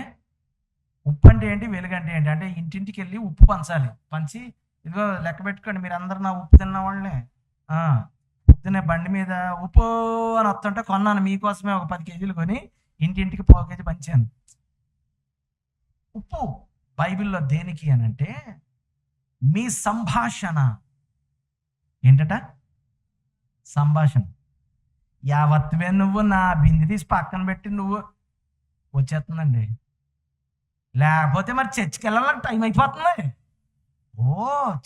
ఉప్పు అంటే ఏంటి, వెలుగు అంటే ఏంటి? అంటే ఇంటింటికి వెళ్ళి ఉప్పు పంచాలి. పంచి ఇదిగో లెక్క పెట్టుకోండి, మీరు అందరు నా ఉప్పు తిన్న వాళ్ళే. పొద్దున్నే బండి మీద ఉప్పు అని వస్తుంటే కొన్నాను మీకోసమే, ఒక 10 కేజీలు కొని ఇంటింటికి 1/4 కేజీ పంచాను. ఉప్పు బైబిల్లో దేనికి అని అంటే, మీ సంభాషణ ఏంటట? సంభాషణ. యావత్తువే నువ్వు నా బింది తీసి పక్కన పెట్టి నువ్వు వచ్చేస్తుందండి. లేకపోతే మరి చర్చికి వెళ్ళాలని టైం అయిపోతుంది.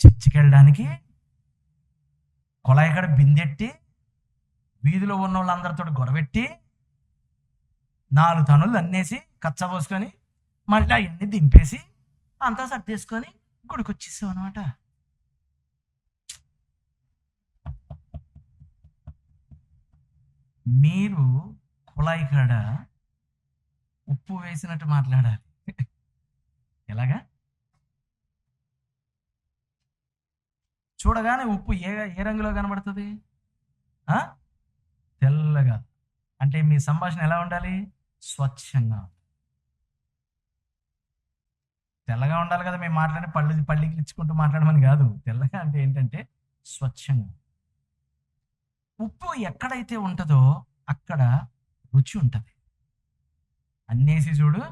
చర్చికి వెళ్ళడానికి కొలాయి కాడ బిందెట్టి వీధిలో ఉన్న వాళ్ళందరితో గొడవెట్టి 4 టన్నులు అన్నేసి కచ్చబోసుకొని మళ్ళీ అవన్నీ దింపేసి అంతా సర్దేసుకొని గుడికి వచ్చేసావు అనమాట. మీరు కుళాయి కాడ ఉప్పు వేసినట్టు మాట్లాడాలి. ఎలాగా? చూడగానే ఉప్పు ఏ రంగులో కనబడుతుంది? తెల్లగా. అంటే మీ సంభాషణ ఎలా ఉండాలి? స్వచ్ఛంగా. తెల్లగా ఉండాలి కదా, మేము మాట్లాడే పళ్ళకి ఇచ్చుకుంటూ మాట్లాడమని కాదు. తెల్లగా అంటే ఏంటంటే స్వచ్ఛంగా. ఉప్పు ఎక్కడైతే ఉంటుందో అక్కడ రుచి ఉంటుంది. అన్నేసి చూడు,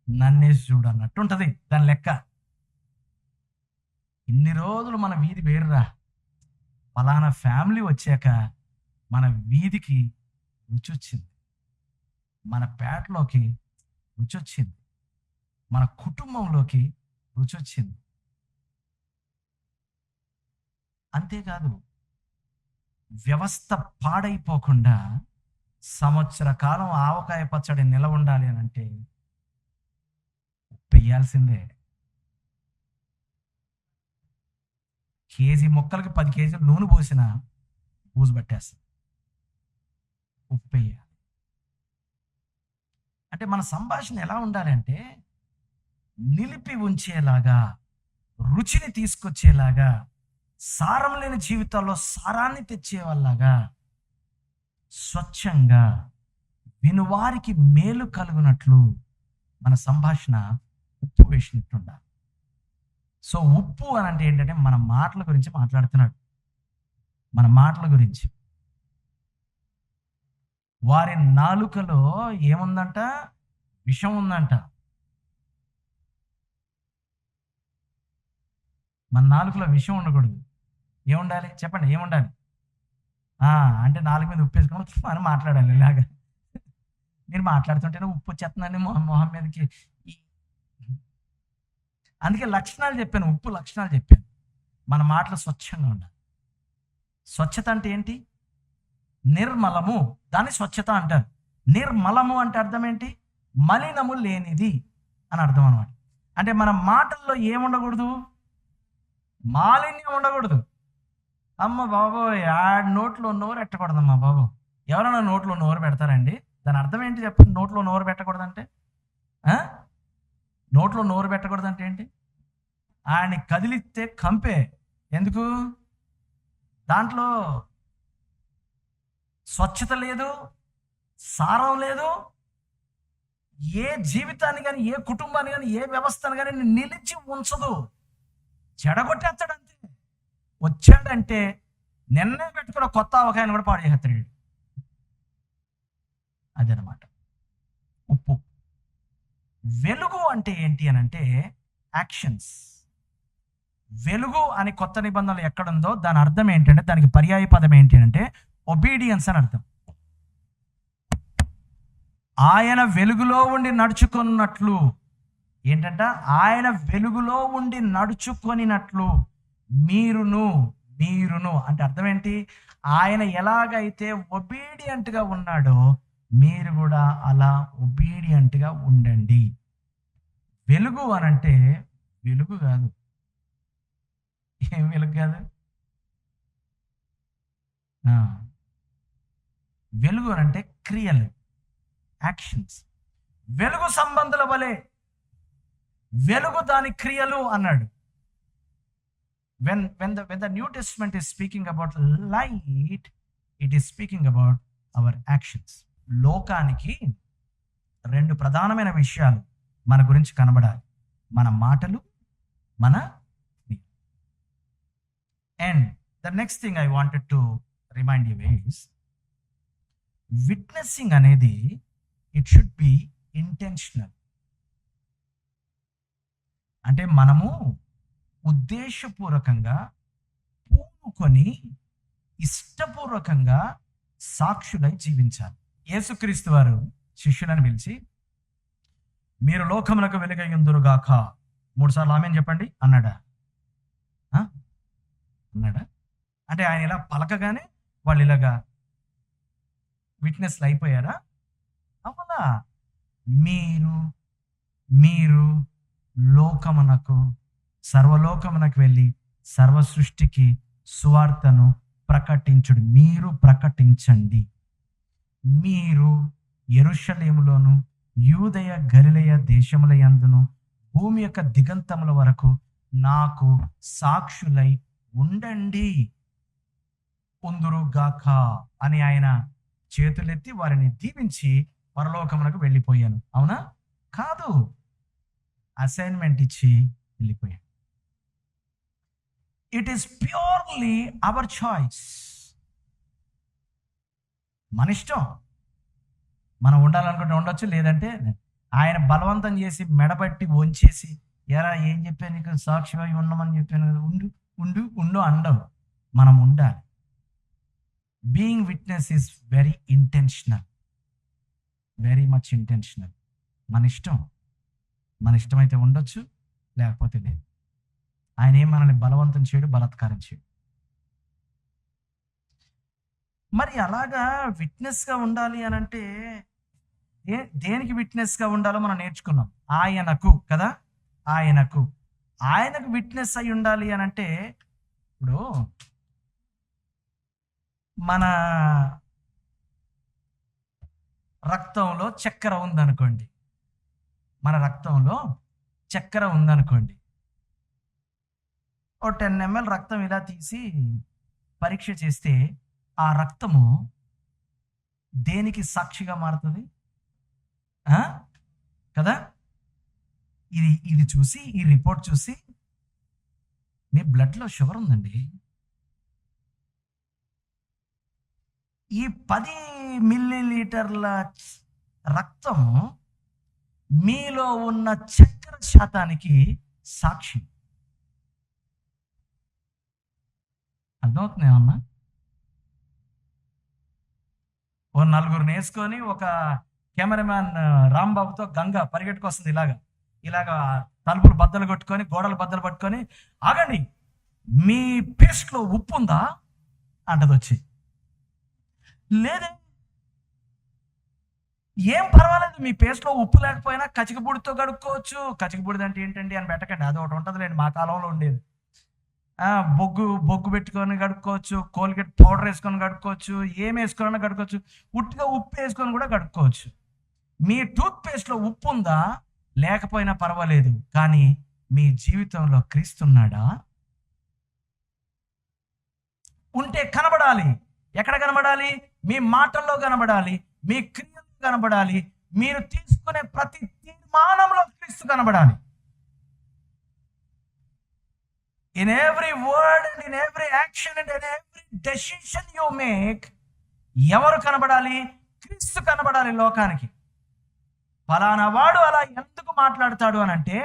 నన్నేసి చూడు అన్నట్టు ఉంటుంది దాని లెక్క. ఇన్ని రోజులు మన వీధి వేరురా, పలానా ఫ్యామిలీ వచ్చాక మన వీధికి రుచి వచ్చింది, మన పేటలోకి రుచి వచ్చింది, మన కుటుంబంలోకి రుచి వచ్చింది. అంతేకాదు, వ్యవస్థ పాడైపోకుండా సంవత్సర కాలం ఆవకాయ పచ్చడి నిలవ ఉండాలి అని అంటే ఉప్పు వేయాల్సిందే. కేజీ మొక్కలకి 10 కేజీలు నూనె పోసిన బూజు పట్టేస్తుంది. ఉప్పు వేయాలి. అంటే మన సంభాషణ ఎలా ఉండాలి అంటే, నిలిపి ఉంచేలాగా, రుచిని తీసుకొచ్చేలాగా, సారం లేని జీవితాల్లో సారాన్ని తెచ్చేవాళ్ళగా, స్వచ్ఛంగా, వినువారికి మేలు కలుగునట్లు మన సంభాషణ ఉప్పు వేసినట్టుండాలి. సో ఉప్పు అని అంటే ఏంటంటే మన మాటల గురించి మాట్లాడుతున్నాడు. మన మాటల గురించి. వారి నాలుకలో ఏముందంట? విషం ఉందంట. మన నాలుకలో విషం ఉండకూడదు. ఏముండాలి చెప్పండి? ఏముండాలి? అంటే నాలుగు మీద ఉప్పు వేసుకొని అని మాట్లాడాలి. ఇలాగా మీరు మాట్లాడుతుంటేనే ఉప్పు వచ్చేస్తుందండి మొహం మీదకి. అందుకే లక్షణాలు చెప్పాను, ఉప్పు లక్షణాలు చెప్పాను. మన మాటలు స్వచ్ఛంగా ఉండాలి. స్వచ్ఛత అంటే ఏంటి? నిర్మలము, దాన్ని స్వచ్ఛత అంటారు. నిర్మలము అంటే అర్థం ఏంటి? మలినము లేనిది అని అర్థం అనమాట. అంటే మన మాటల్లో ఏముండకూడదు? మాలిన్యం ఉండకూడదు. అమ్మ బాబోయ్, నోట్లో నోరు పెట్టకూడదమ్మా బాబు. ఎవరైనా నోట్లో నోరు పెడతారండి? దాని అర్థం ఏంటి చెప్పండి? నోట్లో నోరు పెట్టకూడదంటే, నోట్లో నోరు పెట్టకూడదంటే ఏంటి? ఆయన్ని కదిలిస్తే కంపే. ఎందుకు? దాంట్లో స్వచ్ఛత లేదు, సారం లేదు. ఏ జీవితాన్ని కానీ, ఏ కుటుంబాన్ని కానీ, ఏ వ్యవస్థను కానీ నిలిచి ఉంచదు. చెడగొట్టేస్తాడు అంతే. వచ్చాడంటే నిన్నే పెట్టుకున్న కొత్త అవకాశాన్ని కూడా పాడు చేస్తాడు. అదనమాట ఉప్పు. వెలుగు అంటే ఏంటి అని అంటే యాక్షన్స్. వెలుగు అని కొత్త నిబంధనలు ఎక్కడుందో దాని అర్థం ఏంటంటే, దానికి పర్యాయ పదం ఏంటి అంటే ఒబీడియన్స్ అని అర్థం. ఆయన వెలుగులో ఉండి నడుచుకున్నట్లు. ఏంటంట? ఆయన వెలుగులో ఉండి నడుచుకొనినట్లు మీరును మీరును అంటే అర్థం ఏంటి? ఆయన ఎలాగైతే ఒబీడియంట్గా ఉన్నాడో మీరు కూడా అలా ఒబీడియంట్గా ఉండండి. వెలుగు అనంటే వెలుగు కాదు. ఏం వెలుగు కాదు? వెలుగు అనంటే క్రియలు, యాక్షన్స్. వెలుగు సంబంధుల వలె, వెలుగు దాని క్రియలు అన్నాడు. when the New Testament is speaking about light, it is speaking about our actions. లోకానికి రెండు ప్రధానమైన విషయాలు మన గురించి కనబడాలి: మన మాటలు, మన క్రియలు. And the next thing I wanted to remind you is, witnessing అనేది ఇట్ షుడ్ బి ఇంటెన్షనల్. అంటే మనము ఉద్దేశపూర్వకంగా, పూనుకొని, ఇష్టపూర్వకంగా సాక్షులై జీవించాలి. యేసుక్రీస్తు వారు శిష్యులను పిలిచి, మీరు లోకములకు వెలుగయ్యుందురుగాక 3 సార్లు ఆమేన్ చెప్పండి అన్నాడా? అన్నాడా? అంటే ఆయన ఇలా పలకగానే వాళ్ళు ఇలాగా విట్నెస్లు అయిపోయారా? అవునా? మీరు లోకమునకు, సర్వలోకమునకు వెళ్ళి సర్వ సృష్టికి సువార్తను ప్రకటించుడు. మీరు ప్రకటించండి. మీరు యెరూషలేములోను, యూదయ గలిలయ దేశముల యందును, భూమి యొక్క దిగంతముల వరకు నాకు సాక్షులై ఉండండి ఉందురుగాక అని ఆయన చేతులెత్తి వారిని దీవించి పరలోకమునకు వెళ్ళిపోయాను. అవునా? కాదు, అసైన్మెంట్ ఇచ్చి వెళ్ళిపోయాను. It is purely our choice. మన ఇష్టం. మనం ఉండాలనుకుంటే ఉండొచ్చు, లేదంటే ఆయన బలవంతం చేసి మెడబట్టి వంచేసి, ఎరా ఏం చెప్పాను నీకు, సాక్షిగా ఉండమని చెప్పాను కదా, ఉండు ఉండు ఉండు అండవు. మనం ఉండాలి. Being witness is very intentional, very much intentional. మన ఇష్టం. మన ఇష్టమైతే ఉండొచ్చు, లేకపోతే లేదు. ఆయన ఏం మనల్ని బలవంతం చేయడు, బలాత్కారం చేయడు. మరి అలాగా విట్నెస్గా ఉండాలి అని అంటే దేనికి విట్నెస్గా ఉండాలో మనం నేర్చుకున్నాం. ఆయనకు కదా, ఆయనకు విట్నెస్ అయి ఉండాలి అని అంటే, ఇప్పుడు మన రక్తంలో చక్కెర ఉందనుకోండి, ఓ 10 ml రక్తం ఇలా తీసి పరీక్ష చేస్తే ఆ రక్తము దేనికి సాక్షిగా మారుతుంది? కదా? ఇది చూసి, ఈ రిపోర్ట్ చూసి, మీ బ్లడ్లో షుగర్ ఉందండి, ఈ 10 మిల్లీలీటర్ల రక్తం మీలో ఉన్న చక్కెర శాతానికి సాక్షి. అర్థమవుతుంది ఏమన్నా? ఓ 4 వేసుకొని ఒక కెమెరామ్యాన్ రాంబాబుతో గంగ పరిగెట్టుకొస్తుంది, ఇలాగా తలుపులు బద్దలు కొట్టుకొని, గోడలు బద్దలు పట్టుకొని, ఆగండి మీ పేస్ట్లో ఉప్పు ఉందా అంటది వచ్చి. లేదే, ఏం పర్వాలేదు, మీ పేస్ట్లో ఉప్పు లేకపోయినా కచికబుడితో కడుక్కోవచ్చు. కచికబుడిది అంటే ఏంటండి అని పెట్టకండి, అది ఒకటి ఉంటుందిలేండి, మా కాలంలో ఉండేది. బొగ్గు పెట్టుకొని కడుక్కోవచ్చు, కోల్గేట్ పౌడర్ వేసుకొని కడుక్కోవచ్చు, ఏం వేసుకొని కడుక్కోవచ్చు, ఉట్టిగా ఉప్పు వేసుకొని కూడా కడుక్కోవచ్చు. మీ టూత్ పేస్ట్లో ఉప్పు ఉందా లేకపోయినా పర్వాలేదు, కానీ మీ జీవితంలో క్రీస్తున్నాడా? ఉంటే కనబడాలి. ఎక్కడ కనబడాలి? మీ మాటల్లో కనబడాలి, మీ క్రియల్లో కనబడాలి, మీరు తీసుకునే ప్రతి తీర్మానంలో క్రీస్తు కనబడాలి. In every word and in every action and in every decision you make, ఎవరు కనబడాలి? క్రీస్తు కనబడాలి లోకానికి. ఫలానా వాడు అలా ఎందుకు మాట్లాడతాడు అని అంటే,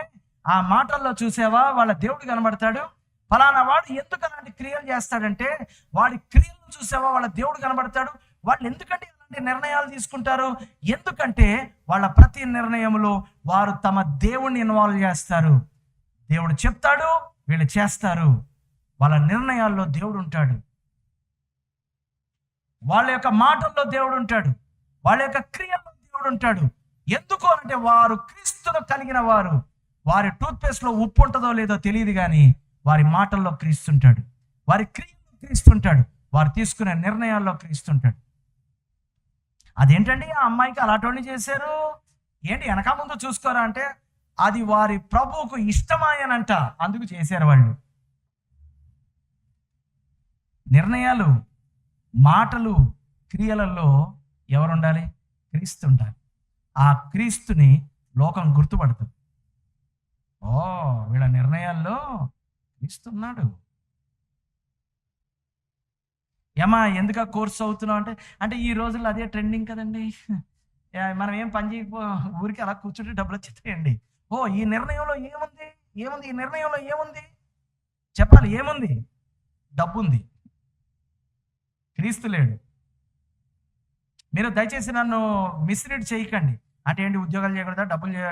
ఆ మాటల్లో చూసావా వాళ్ళ దేవుడు కనబడతాడు. ఫలానా వాడు ఎందుకు అలాంటి క్రియలు చేస్తాడంటే, వాడి క్రియలు చూసావా వాళ్ళ దేవుడు కనబడతాడు. వాళ్ళు ఎందుకంటే అలాంటి నిర్ణయాలు తీసుకుంటారు? ఎందుకంటే వాళ్ళ ప్రతి నిర్ణయంలో వారు తమ దేవుణ్ణి ఇన్వాల్వ్ చేస్తారు. దేవుడు చెప్తాడు, వీళ్ళు చేస్తారు. వాళ్ళ నిర్ణయాల్లో దేవుడు ఉంటాడు, వాళ్ళ యొక్క మాటల్లో దేవుడు ఉంటాడు, వాళ్ళ యొక్క క్రియల్లో దేవుడు ఉంటాడు. ఎందుకు అంటే వారు క్రీస్తును కలిగిన వారు. వారి టూత్పేస్ట్లో ఉప్పు ఉంటుందో లేదో తెలియదు, కానీ వారి మాటల్లో క్రీస్తుంటాడు, వారి క్రియల్లో క్రీస్తుంటాడు, వారు తీసుకునే నిర్ణయాల్లో క్రీస్తుంటాడు. అదేంటండి ఆ అమ్మాయికి అలాంటి చేశారు ఏంటి, వెనక ముందు చూసుకోరా అంటే అది వారి ప్రభువుకు ఇష్టమాయనంట, అందుకు చేశారు వాళ్ళు. నిర్ణయాలు, మాటలు, క్రియలలో ఎవరు ఉండాలి? క్రీస్తు ఉండాలి. ఆ క్రీస్తుని లోకం గుర్తుపడుతుంది. ఓ, వీళ్ళ నిర్ణయాల్లో క్రీస్తున్నాడు. ఏమా ఎందుక కోర్స్ అవుతున్నావు అంటే ఈ రోజుల్లో అదే ట్రెండింగ్ కదండి. మనం ఏం పని చేయకపో ఊరికి అలా కూర్చుంటే డబ్బులు వచ్చేస్తాయండి. ఓ, ఈ నిర్ణయంలో ఏముంది? ఈ నిర్ణయంలో ఏముంది చెప్పాలి? ఏముంది? డబ్బు ఉంది, క్రీస్తు లేడు. మీరు దయచేసి నన్ను మిస్రీడ్ చేయకండి. అంటే ఏంటి, ఉద్యోగాలు చేయకూడదా,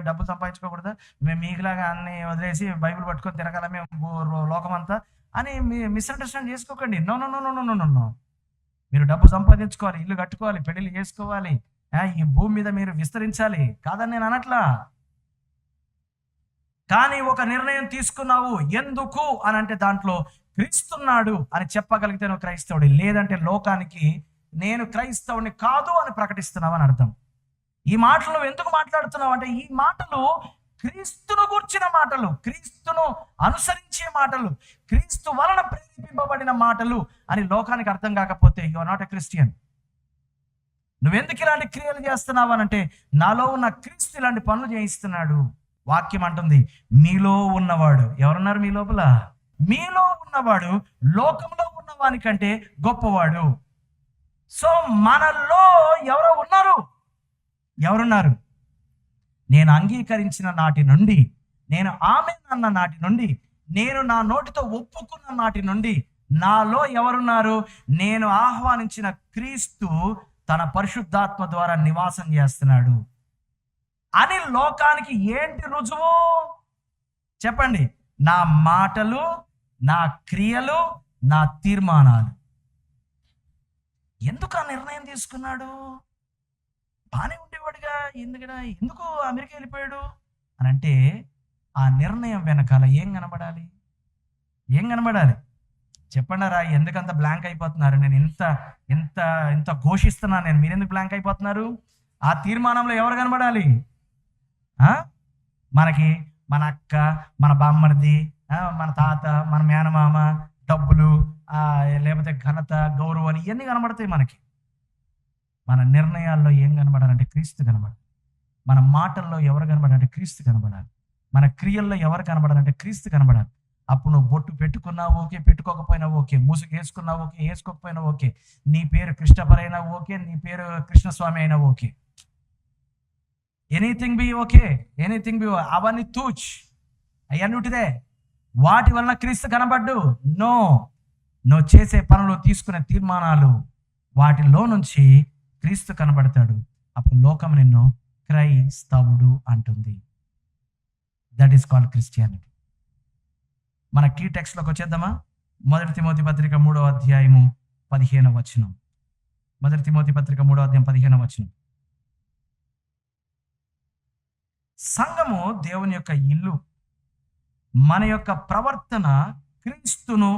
డబ్బులు సంపాదించుకోకూడదా, మేము మీకులాగా అన్ని వదిలేసి బైబిల్ పట్టుకొని తిరగాల మేము లోకమంతా అని మిస్అండర్స్టాండ్ చేసుకోకండి. No no no no no no no. మీరు డబ్బు సంపాదించుకోవాలి, ఇల్లు కట్టుకోవాలి, పెళ్ళిళ్ళు చేసుకోవాలి, ఈ భూమి మీద మీరు విస్తరించాలి కాదని నేను అనట్లా. కానీ ఒక నిర్ణయం తీసుకున్నావు, ఎందుకు అని అంటే దాంట్లో క్రీస్తున్నాడు అని చెప్పగలిగితే నువ్వు క్రైస్తవుడి. లేదంటే లోకానికి నేను క్రైస్తవుని కాదు అని ప్రకటిస్తున్నావు అని అర్థం. ఈ మాటలు నువ్వు ఎందుకు మాట్లాడుతున్నావు అంటే ఈ మాటలు క్రీస్తును గూర్చిన మాటలు, క్రీస్తును అనుసరించే మాటలు, క్రీస్తు వలన ప్రేరేపింపబడిన మాటలు అని లోకానికి అర్థం కాకపోతే you are not a Christian. నువ్వెందుకు ఇలాంటి క్రియలు చేస్తున్నావు అని అంటే నాలో ఉన్న క్రీస్తు ఇలాంటి పనులు చేయిస్తున్నాడు. వాక్యం అంటుంది మీలో ఉన్నవాడు. ఎవరున్నారు మీ లోపల? మీలో ఉన్నవాడు లోకంలో ఉన్నవానికంటే గొప్పవాడు. సో మనలో ఎవరున్నారు? నేను అంగీకరించిన నాటి నుండి, నేను ఆమెన్ అన్న నాటి నుండి, నేను నా నోటితో ఒప్పుకున్న నాటి నుండి నాలో ఎవరున్నారు? నేను ఆహ్వానించిన క్రీస్తు తన పరిశుద్ధాత్మ ద్వారా నివాసం చేస్తున్నాడు అని లోకానికి ఏంటి రుజువు చెప్పండి? నా మాటలు, నా క్రియలు, నా తీర్మానాలు. ఎందుకు ఆ నిర్ణయం తీసుకున్నాడు? బాగానే ఉండేవాడుగా, ఎందుకు అమెరికా వెళ్ళిపోయాడు అని అంటే ఆ నిర్ణయం వెనకాల ఏం కనబడాలి? చెప్పండారా, ఎందుకంత బ్లాంక్ అయిపోతున్నారు? నేను ఇంత ఇంత ఇంత ఘోషిస్తున్నాను, నేను మీరెందుకు బ్లాంక్ అయిపోతున్నారు? ఆ తీర్మానంలో ఎవరు కనబడాలి? మనకి మన అక్క, మన బామ్మర్ది, మన తాత, మన మేనమామ, డబ్బులు, లేకపోతే ఘనత, గౌరవాలు, ఇవన్నీ కనబడతాయి మనకి. మన నిర్ణయాల్లో ఏం కనబడాలంటే క్రీస్తు కనబడాలి. మన మాటల్లో ఎవరు కనబడాలంటే క్రీస్తు కనబడాలి. మన క్రియల్లో ఎవరు కనబడాలంటే క్రీస్తు కనబడాలి. అప్పుడు నువ్వు బొట్టు పెట్టుకున్నా ఓకే, పెట్టుకోకపోయినా ఓకే, ముసుగు వేసుకున్నా ఓకే, వేసుకోకపోయినా ఓకే, నీ పేరు కృష్ణపరైనా ఓకే, నీ పేరు కృష్ణస్వామి అయినా okay, anything be okay, anything be. అవన్నీ తూచ్, అయ్యన్నిటిదే. వాటి వలన క్రీస్తు కనబడ్డు. నువ్వు చేసే పనులు, తీసుకునే తీర్మానాలు, వాటిలో నుంచి క్రీస్తు కనబడతాడు. అప్పుడు లోకం నిన్ను క్రైస్తవుడు అంటుంది. That is called Christianity. మన కీ టెక్స్ట్లోకి వచ్చేద్దామా? 1 తిమోతి పత్రిక 3వ అధ్యాయము 15వ వచనం. 1 తిమోతి పత్రిక 3వ అధ్యాయం 15వ వచనం. సంఘము దేవుని యొక్క ఇల్లు. మన యొక్క ప్రవర్తన క్రీస్తును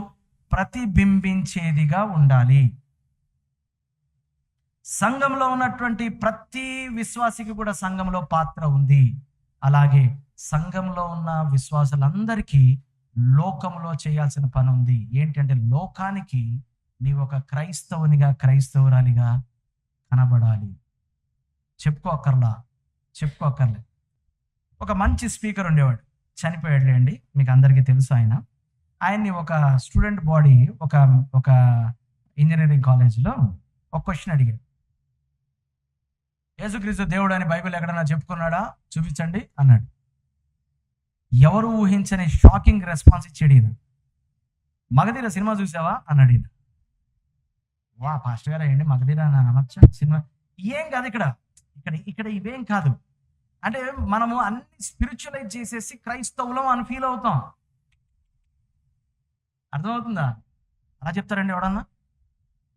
ప్రతిబింబించేదిగా ఉండాలి. సంఘంలో ఉన్నటువంటి ప్రతి విశ్వాసికి కూడా సంఘంలో పాత్ర ఉంది. అలాగే సంఘంలో ఉన్న విశ్వాసులందరికీ లోకంలో చేయాల్సిన పని ఉంది. ఏంటంటే లోకానికి నీవు ఒక క్రైస్తవునిగా, క్రైస్తవురాలిగా కనబడాలి. చెప్పుకోకర్లే. ఒక మంచి స్పీకర్ ఉండేవాడు, చనిపోయాడులేండి, మీకు అందరికీ తెలుసు. ఆయన్ని ఒక స్టూడెంట్ బాడీ ఒక ఇంజనీరింగ్ కాలేజీలో ఒక క్వశ్చన్ అడిగాడు. యేసుక్రీస్తు దేవుడు అని బైబిల్ ఎక్కడన్నా చెప్పుకున్నాడా? చూపించండి అన్నాడు. ఎవరు ఊహించని షాకింగ్ రెస్పాన్స్ ఇచ్చాడు ఈయన. మగధీర సినిమా చూసావా అన్నాడు ఈయన. వా పాస్టర్ గారు అయ్యండి మగధీర అనొచ్చా సినిమా? ఏం కాదు ఇక్కడ ఇవేం కాదు. అంటే మనము అన్ని స్పిరిచువలైజ్ చేసేసి క్రైస్తవులం అని ఫీల్ అవుతాం. అర్థమవుతుందా? అలా చెప్తారండి ఎవడన్నా?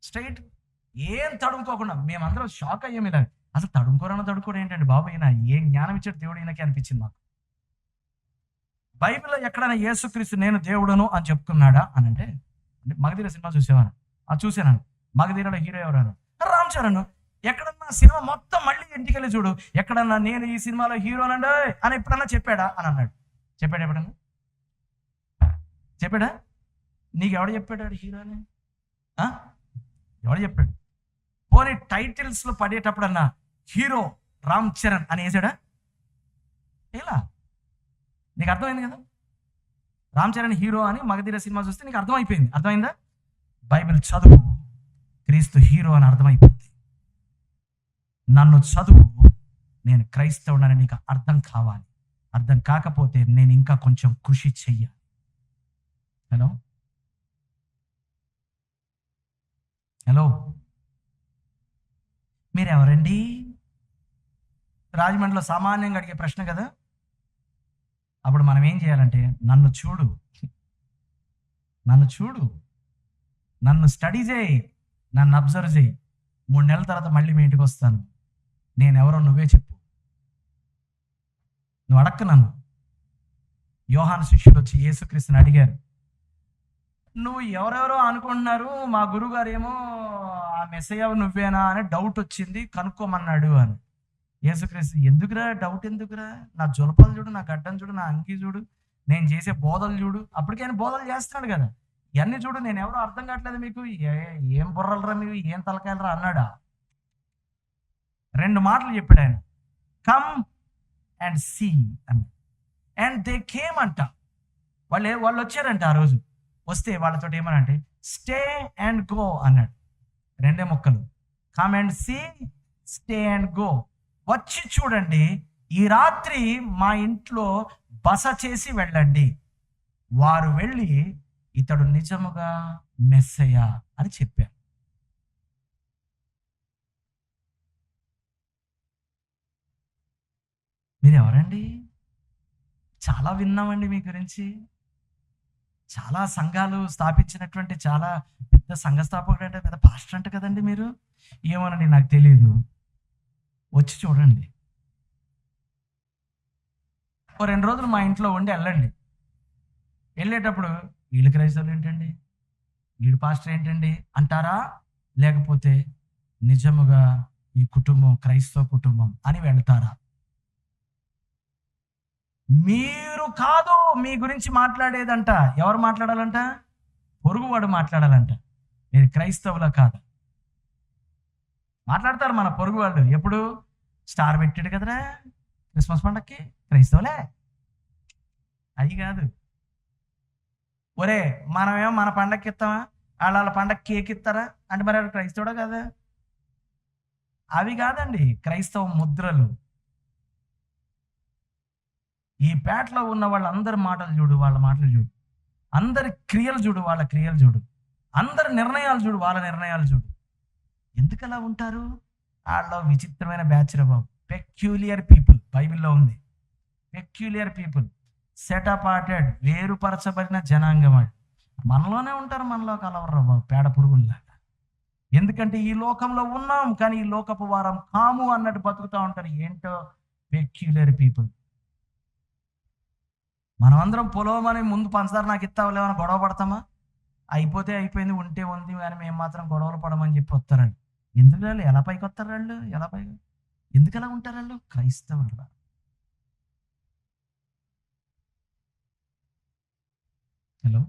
స్ట్రైట్, ఏం తడుముకోకుండా. మేమందరం షాక్ అయ్యాం ఇలా. అసలు తడుముకోవడం ఏంటండి బాబు, ఈయన ఏం జ్ఞానం ఇచ్చాడు దేవుడు ఈయనకి అనిపించింది మాకు. బైబిల్లో ఎక్కడైనా యేసుక్రీస్తు నేను దేవుడను అని చెప్పుకున్నాడా అని అంటే మగధీర సినిమా చూసేవాను. చూసాను. మగధీరలో హీరో ఎవరు? రామ్ చరణ్. ఎక్కడన్నా సినిమా మొత్తం మళ్ళీ ఇంటికి వెళ్ళి చూడు, ఎక్కడన్నా నేను ఈ సినిమాలో హీరోనండి అని ఎప్పుడన్నా చెప్పాడా అని అన్నాడు. చెప్పాడు ఎప్పుడన్నా? చెప్పాడా? నీకు ఎవడు చెప్పాడు హీరో అని? ఎవడు చెప్పాడు? పోనీ టైటిల్స్ లో పడేటప్పుడన్నా హీరో రామ్ చరణ్ అని వేసాడా? ఇలా నీకు అర్థమైంది కదా, రామ్ చరణ్ హీరో అని మగధీర సినిమా చూస్తే నీకు అర్థమైపోయింది. అర్థమైందా? బైబిల్ చదువు, క్రీస్తు హీరో అని అర్థమైపోయింది. నన్ను చదువు, నేను క్రైస్తవుడని నీకు అర్థం కావాలి. అర్థం కాకపోతే నేను ఇంకా కొంచెం కృషి చెయ్యాలి. హలో హలో మీరెవరండి? రాజమండ్రిలో సామాన్యంగా అడిగే ప్రశ్న కదా. అప్పుడు మనం ఏం చేయాలంటే, నన్ను చూడు, నన్ను స్టడీ చేయి, నన్ను అబ్జర్వ్ చేయి. 3 నెలల తర్వాత మళ్ళీ మీ ఇంటికి వస్తాను, నేనెవరో నువ్వే చెప్పు. నువ్వు అడక్క నన్ను. యోహాను శిష్యులు వచ్చి యేసుక్రీస్తుని అడిగారు, నువ్వు ఎవరెవరో అనుకుంటున్నారు, మా గురువుగారు ఏమో ఆ మెస్సయ్య నువ్వేనా అని డౌట్ వచ్చింది, కనుక్కోమన్నాడు అని. యేసుక్రీస్తు, ఎందుకురా డౌట్, ఎందుకురా? నా జులపాలు చూడు, నా గడ్డం చూడు, నా అంకి చూడు, నేను చేసే బోధలు చూడు. అప్పటికైనా బోధలు చేస్తున్నాడు కదా, ఇవన్నీ చూడు, నేను ఎవరో అర్థం కావట్లేదు మీకు, ఏం బుర్రలరా మీరు, ఏం తలకాయలరా అన్నాడా? 2 మాటలు చెప్పాడు ఆయన, కమ్ అండ్ సీ అని. అండ్ దే కేమ్ అంట. వాళ్ళు వచ్చారంట. ఆ రోజు వస్తే వాళ్ళతో ఏమనంటే స్టే అండ్ గో అన్నాడు. 2 ముక్కలు, come and see, stay and go. వచ్చి చూడండి, ఈ రాత్రి మా ఇంట్లో బస చేసి వెళ్ళండి. వారు వెళ్ళి ఇతడు నిజముగా మెస్సయ్య అని చెప్పారు. మీరెవరండి? చాలా విన్నామండి మీ గురించి. చాలా సంఘాలు స్థాపించినటువంటి చాలా పెద్ద సంఘ స్థాపకుడు అంటే పెద్ద పాస్టర్ అంట కదండి మీరు. ఏమోనండి నాకు తెలియదు. వచ్చి చూడండి, ఓ 2 రోజులు మా ఇంట్లో ఉండి వెళ్ళండి. వెళ్ళేటప్పుడు వీళ్ళు క్రైస్తవులు ఏంటండి, వీడు పాస్టర్ ఏంటండి అంటారా? లేకపోతే నిజముగా ఈ కుటుంబం క్రైస్తవ కుటుంబం అని వెళ్తారా? మీరు కాదు మీ గురించి మాట్లాడేదంట. ఎవరు మాట్లాడాలంట? పొరుగువాడు మాట్లాడాలంట. మీరు క్రైస్తవులా కాదు మాట్లాడతారు. మన పొరుగు వాళ్ళు ఎప్పుడు స్టార్ పెట్టాడు కదరా క్రిస్మస్ పండక్కి, క్రైస్తవులే అవి కాదు. ఒరే మనమేమో మన పండక్కి ఇస్తామా, వాళ్ళ పండక్కి కేక్ ఇస్తారా అంటే మరి క్రైస్తవుడా కదా? అవి కాదండి క్రైస్తవ ముద్రలు. ఈ పేటలో ఉన్న వాళ్ళందరి మాటలు చూడు, వాళ్ళ మాటలు చూడు. అందరి క్రియలు చూడు, వాళ్ళ క్రియలు చూడు. అందరి నిర్ణయాలు చూడు, వాళ్ళ నిర్ణయాలు చూడు. ఎందుకు అలా ఉంటారు? వాళ్ళలో విచిత్రమైన బ్యాచ్ రా బాబు. పెక్యూలియర్ పీపుల్ బైబిల్లో ఉంది. పెక్యూలియర్ పీపుల్, సెట్ అపార్టెడ్, వేరుపరచబడిన జనాంగం. మనలోనే ఉంటారు, మనలో కలవరు బాబు, పేడ పురుగుల్లాగా. ఎందుకంటే ఈ లోకంలో ఉన్నాం కానీ ఈ లోకపు వారం కాము అన్నట్టు బతుకుతూ ఉంటారు. ఏంటో పెక్యూలియర్ పీపుల్. మనమందరం పొలవమని ముందు పంచదార నాకు ఇస్తావులేమని గొడవ పడతామా? అయిపోతే అయిపోయింది, ఉంటే ఉంది, కానీ మేము మాత్రం గొడవలు పడమని చెప్పి వస్తారండి. ఎందుకు వాళ్ళు ఎలా పైకి వస్తారు? వాళ్ళు ఎలా పైకి, ఎందుకు ఎలా ఉంటారు వాళ్ళు? క్రైస్తవులు. హలో,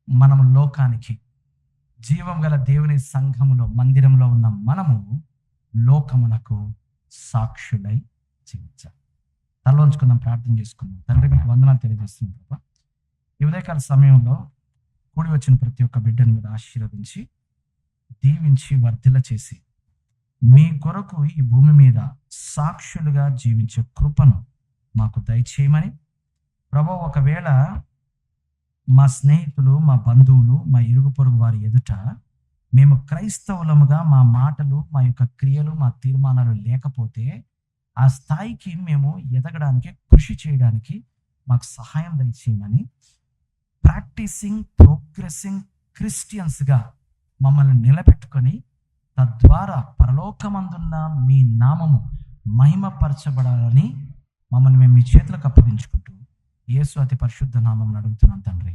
మనము లోకానికి, జీవం గల దేవుని సంఘములో మందిరంలో ఉన్న మనము లోకమునకు సాక్షులై జీవించాలి. తలవంచుకుందాం, ప్రార్థన చేసుకుందాం. తండ్రి మీకు వందనాలు తెలియజేస్తున్నాం ప్రభా. ఈ ఉదయకాల సమయంలో కూడి వచ్చిన ప్రతి ఒక్క బిడ్డను మీద ఆశీర్వదించి దీవించి వర్ధిల్ల చేసి మీ కొరకు ఈ భూమి మీద సాక్షులుగా జీవించే కృపను మాకు దయచేయమని ప్రభా. ఒకవేళ మా స్నేహితులు, మా బంధువులు, మా ఇరుగు పొరుగు వారి ఎదుట మేము క్రైస్తవులముగా మా మాటలు, మా యొక్క క్రియలు, మా తీర్మానాలు లేకపోతే ఆ స్థాయికి మేము ఎదగడానికి, కృషి చేయడానికి మాకు సహాయం దయచేయమని ప్రాక్టీసింగ్ ప్రోగ్రెసింగ్ క్రిస్టియన్స్గా మమ్మల్ని నిలబెట్టుకొని తద్వారా పరలోకమందున్న మీ నామము మహిమపరచబడాలని మమ్మల్ని మేము మీ చేతులకు అప్పగించుకుంటూ యేసు అతి పరిశుద్ధ నామం అడుగుతున్నాం తండ్రి.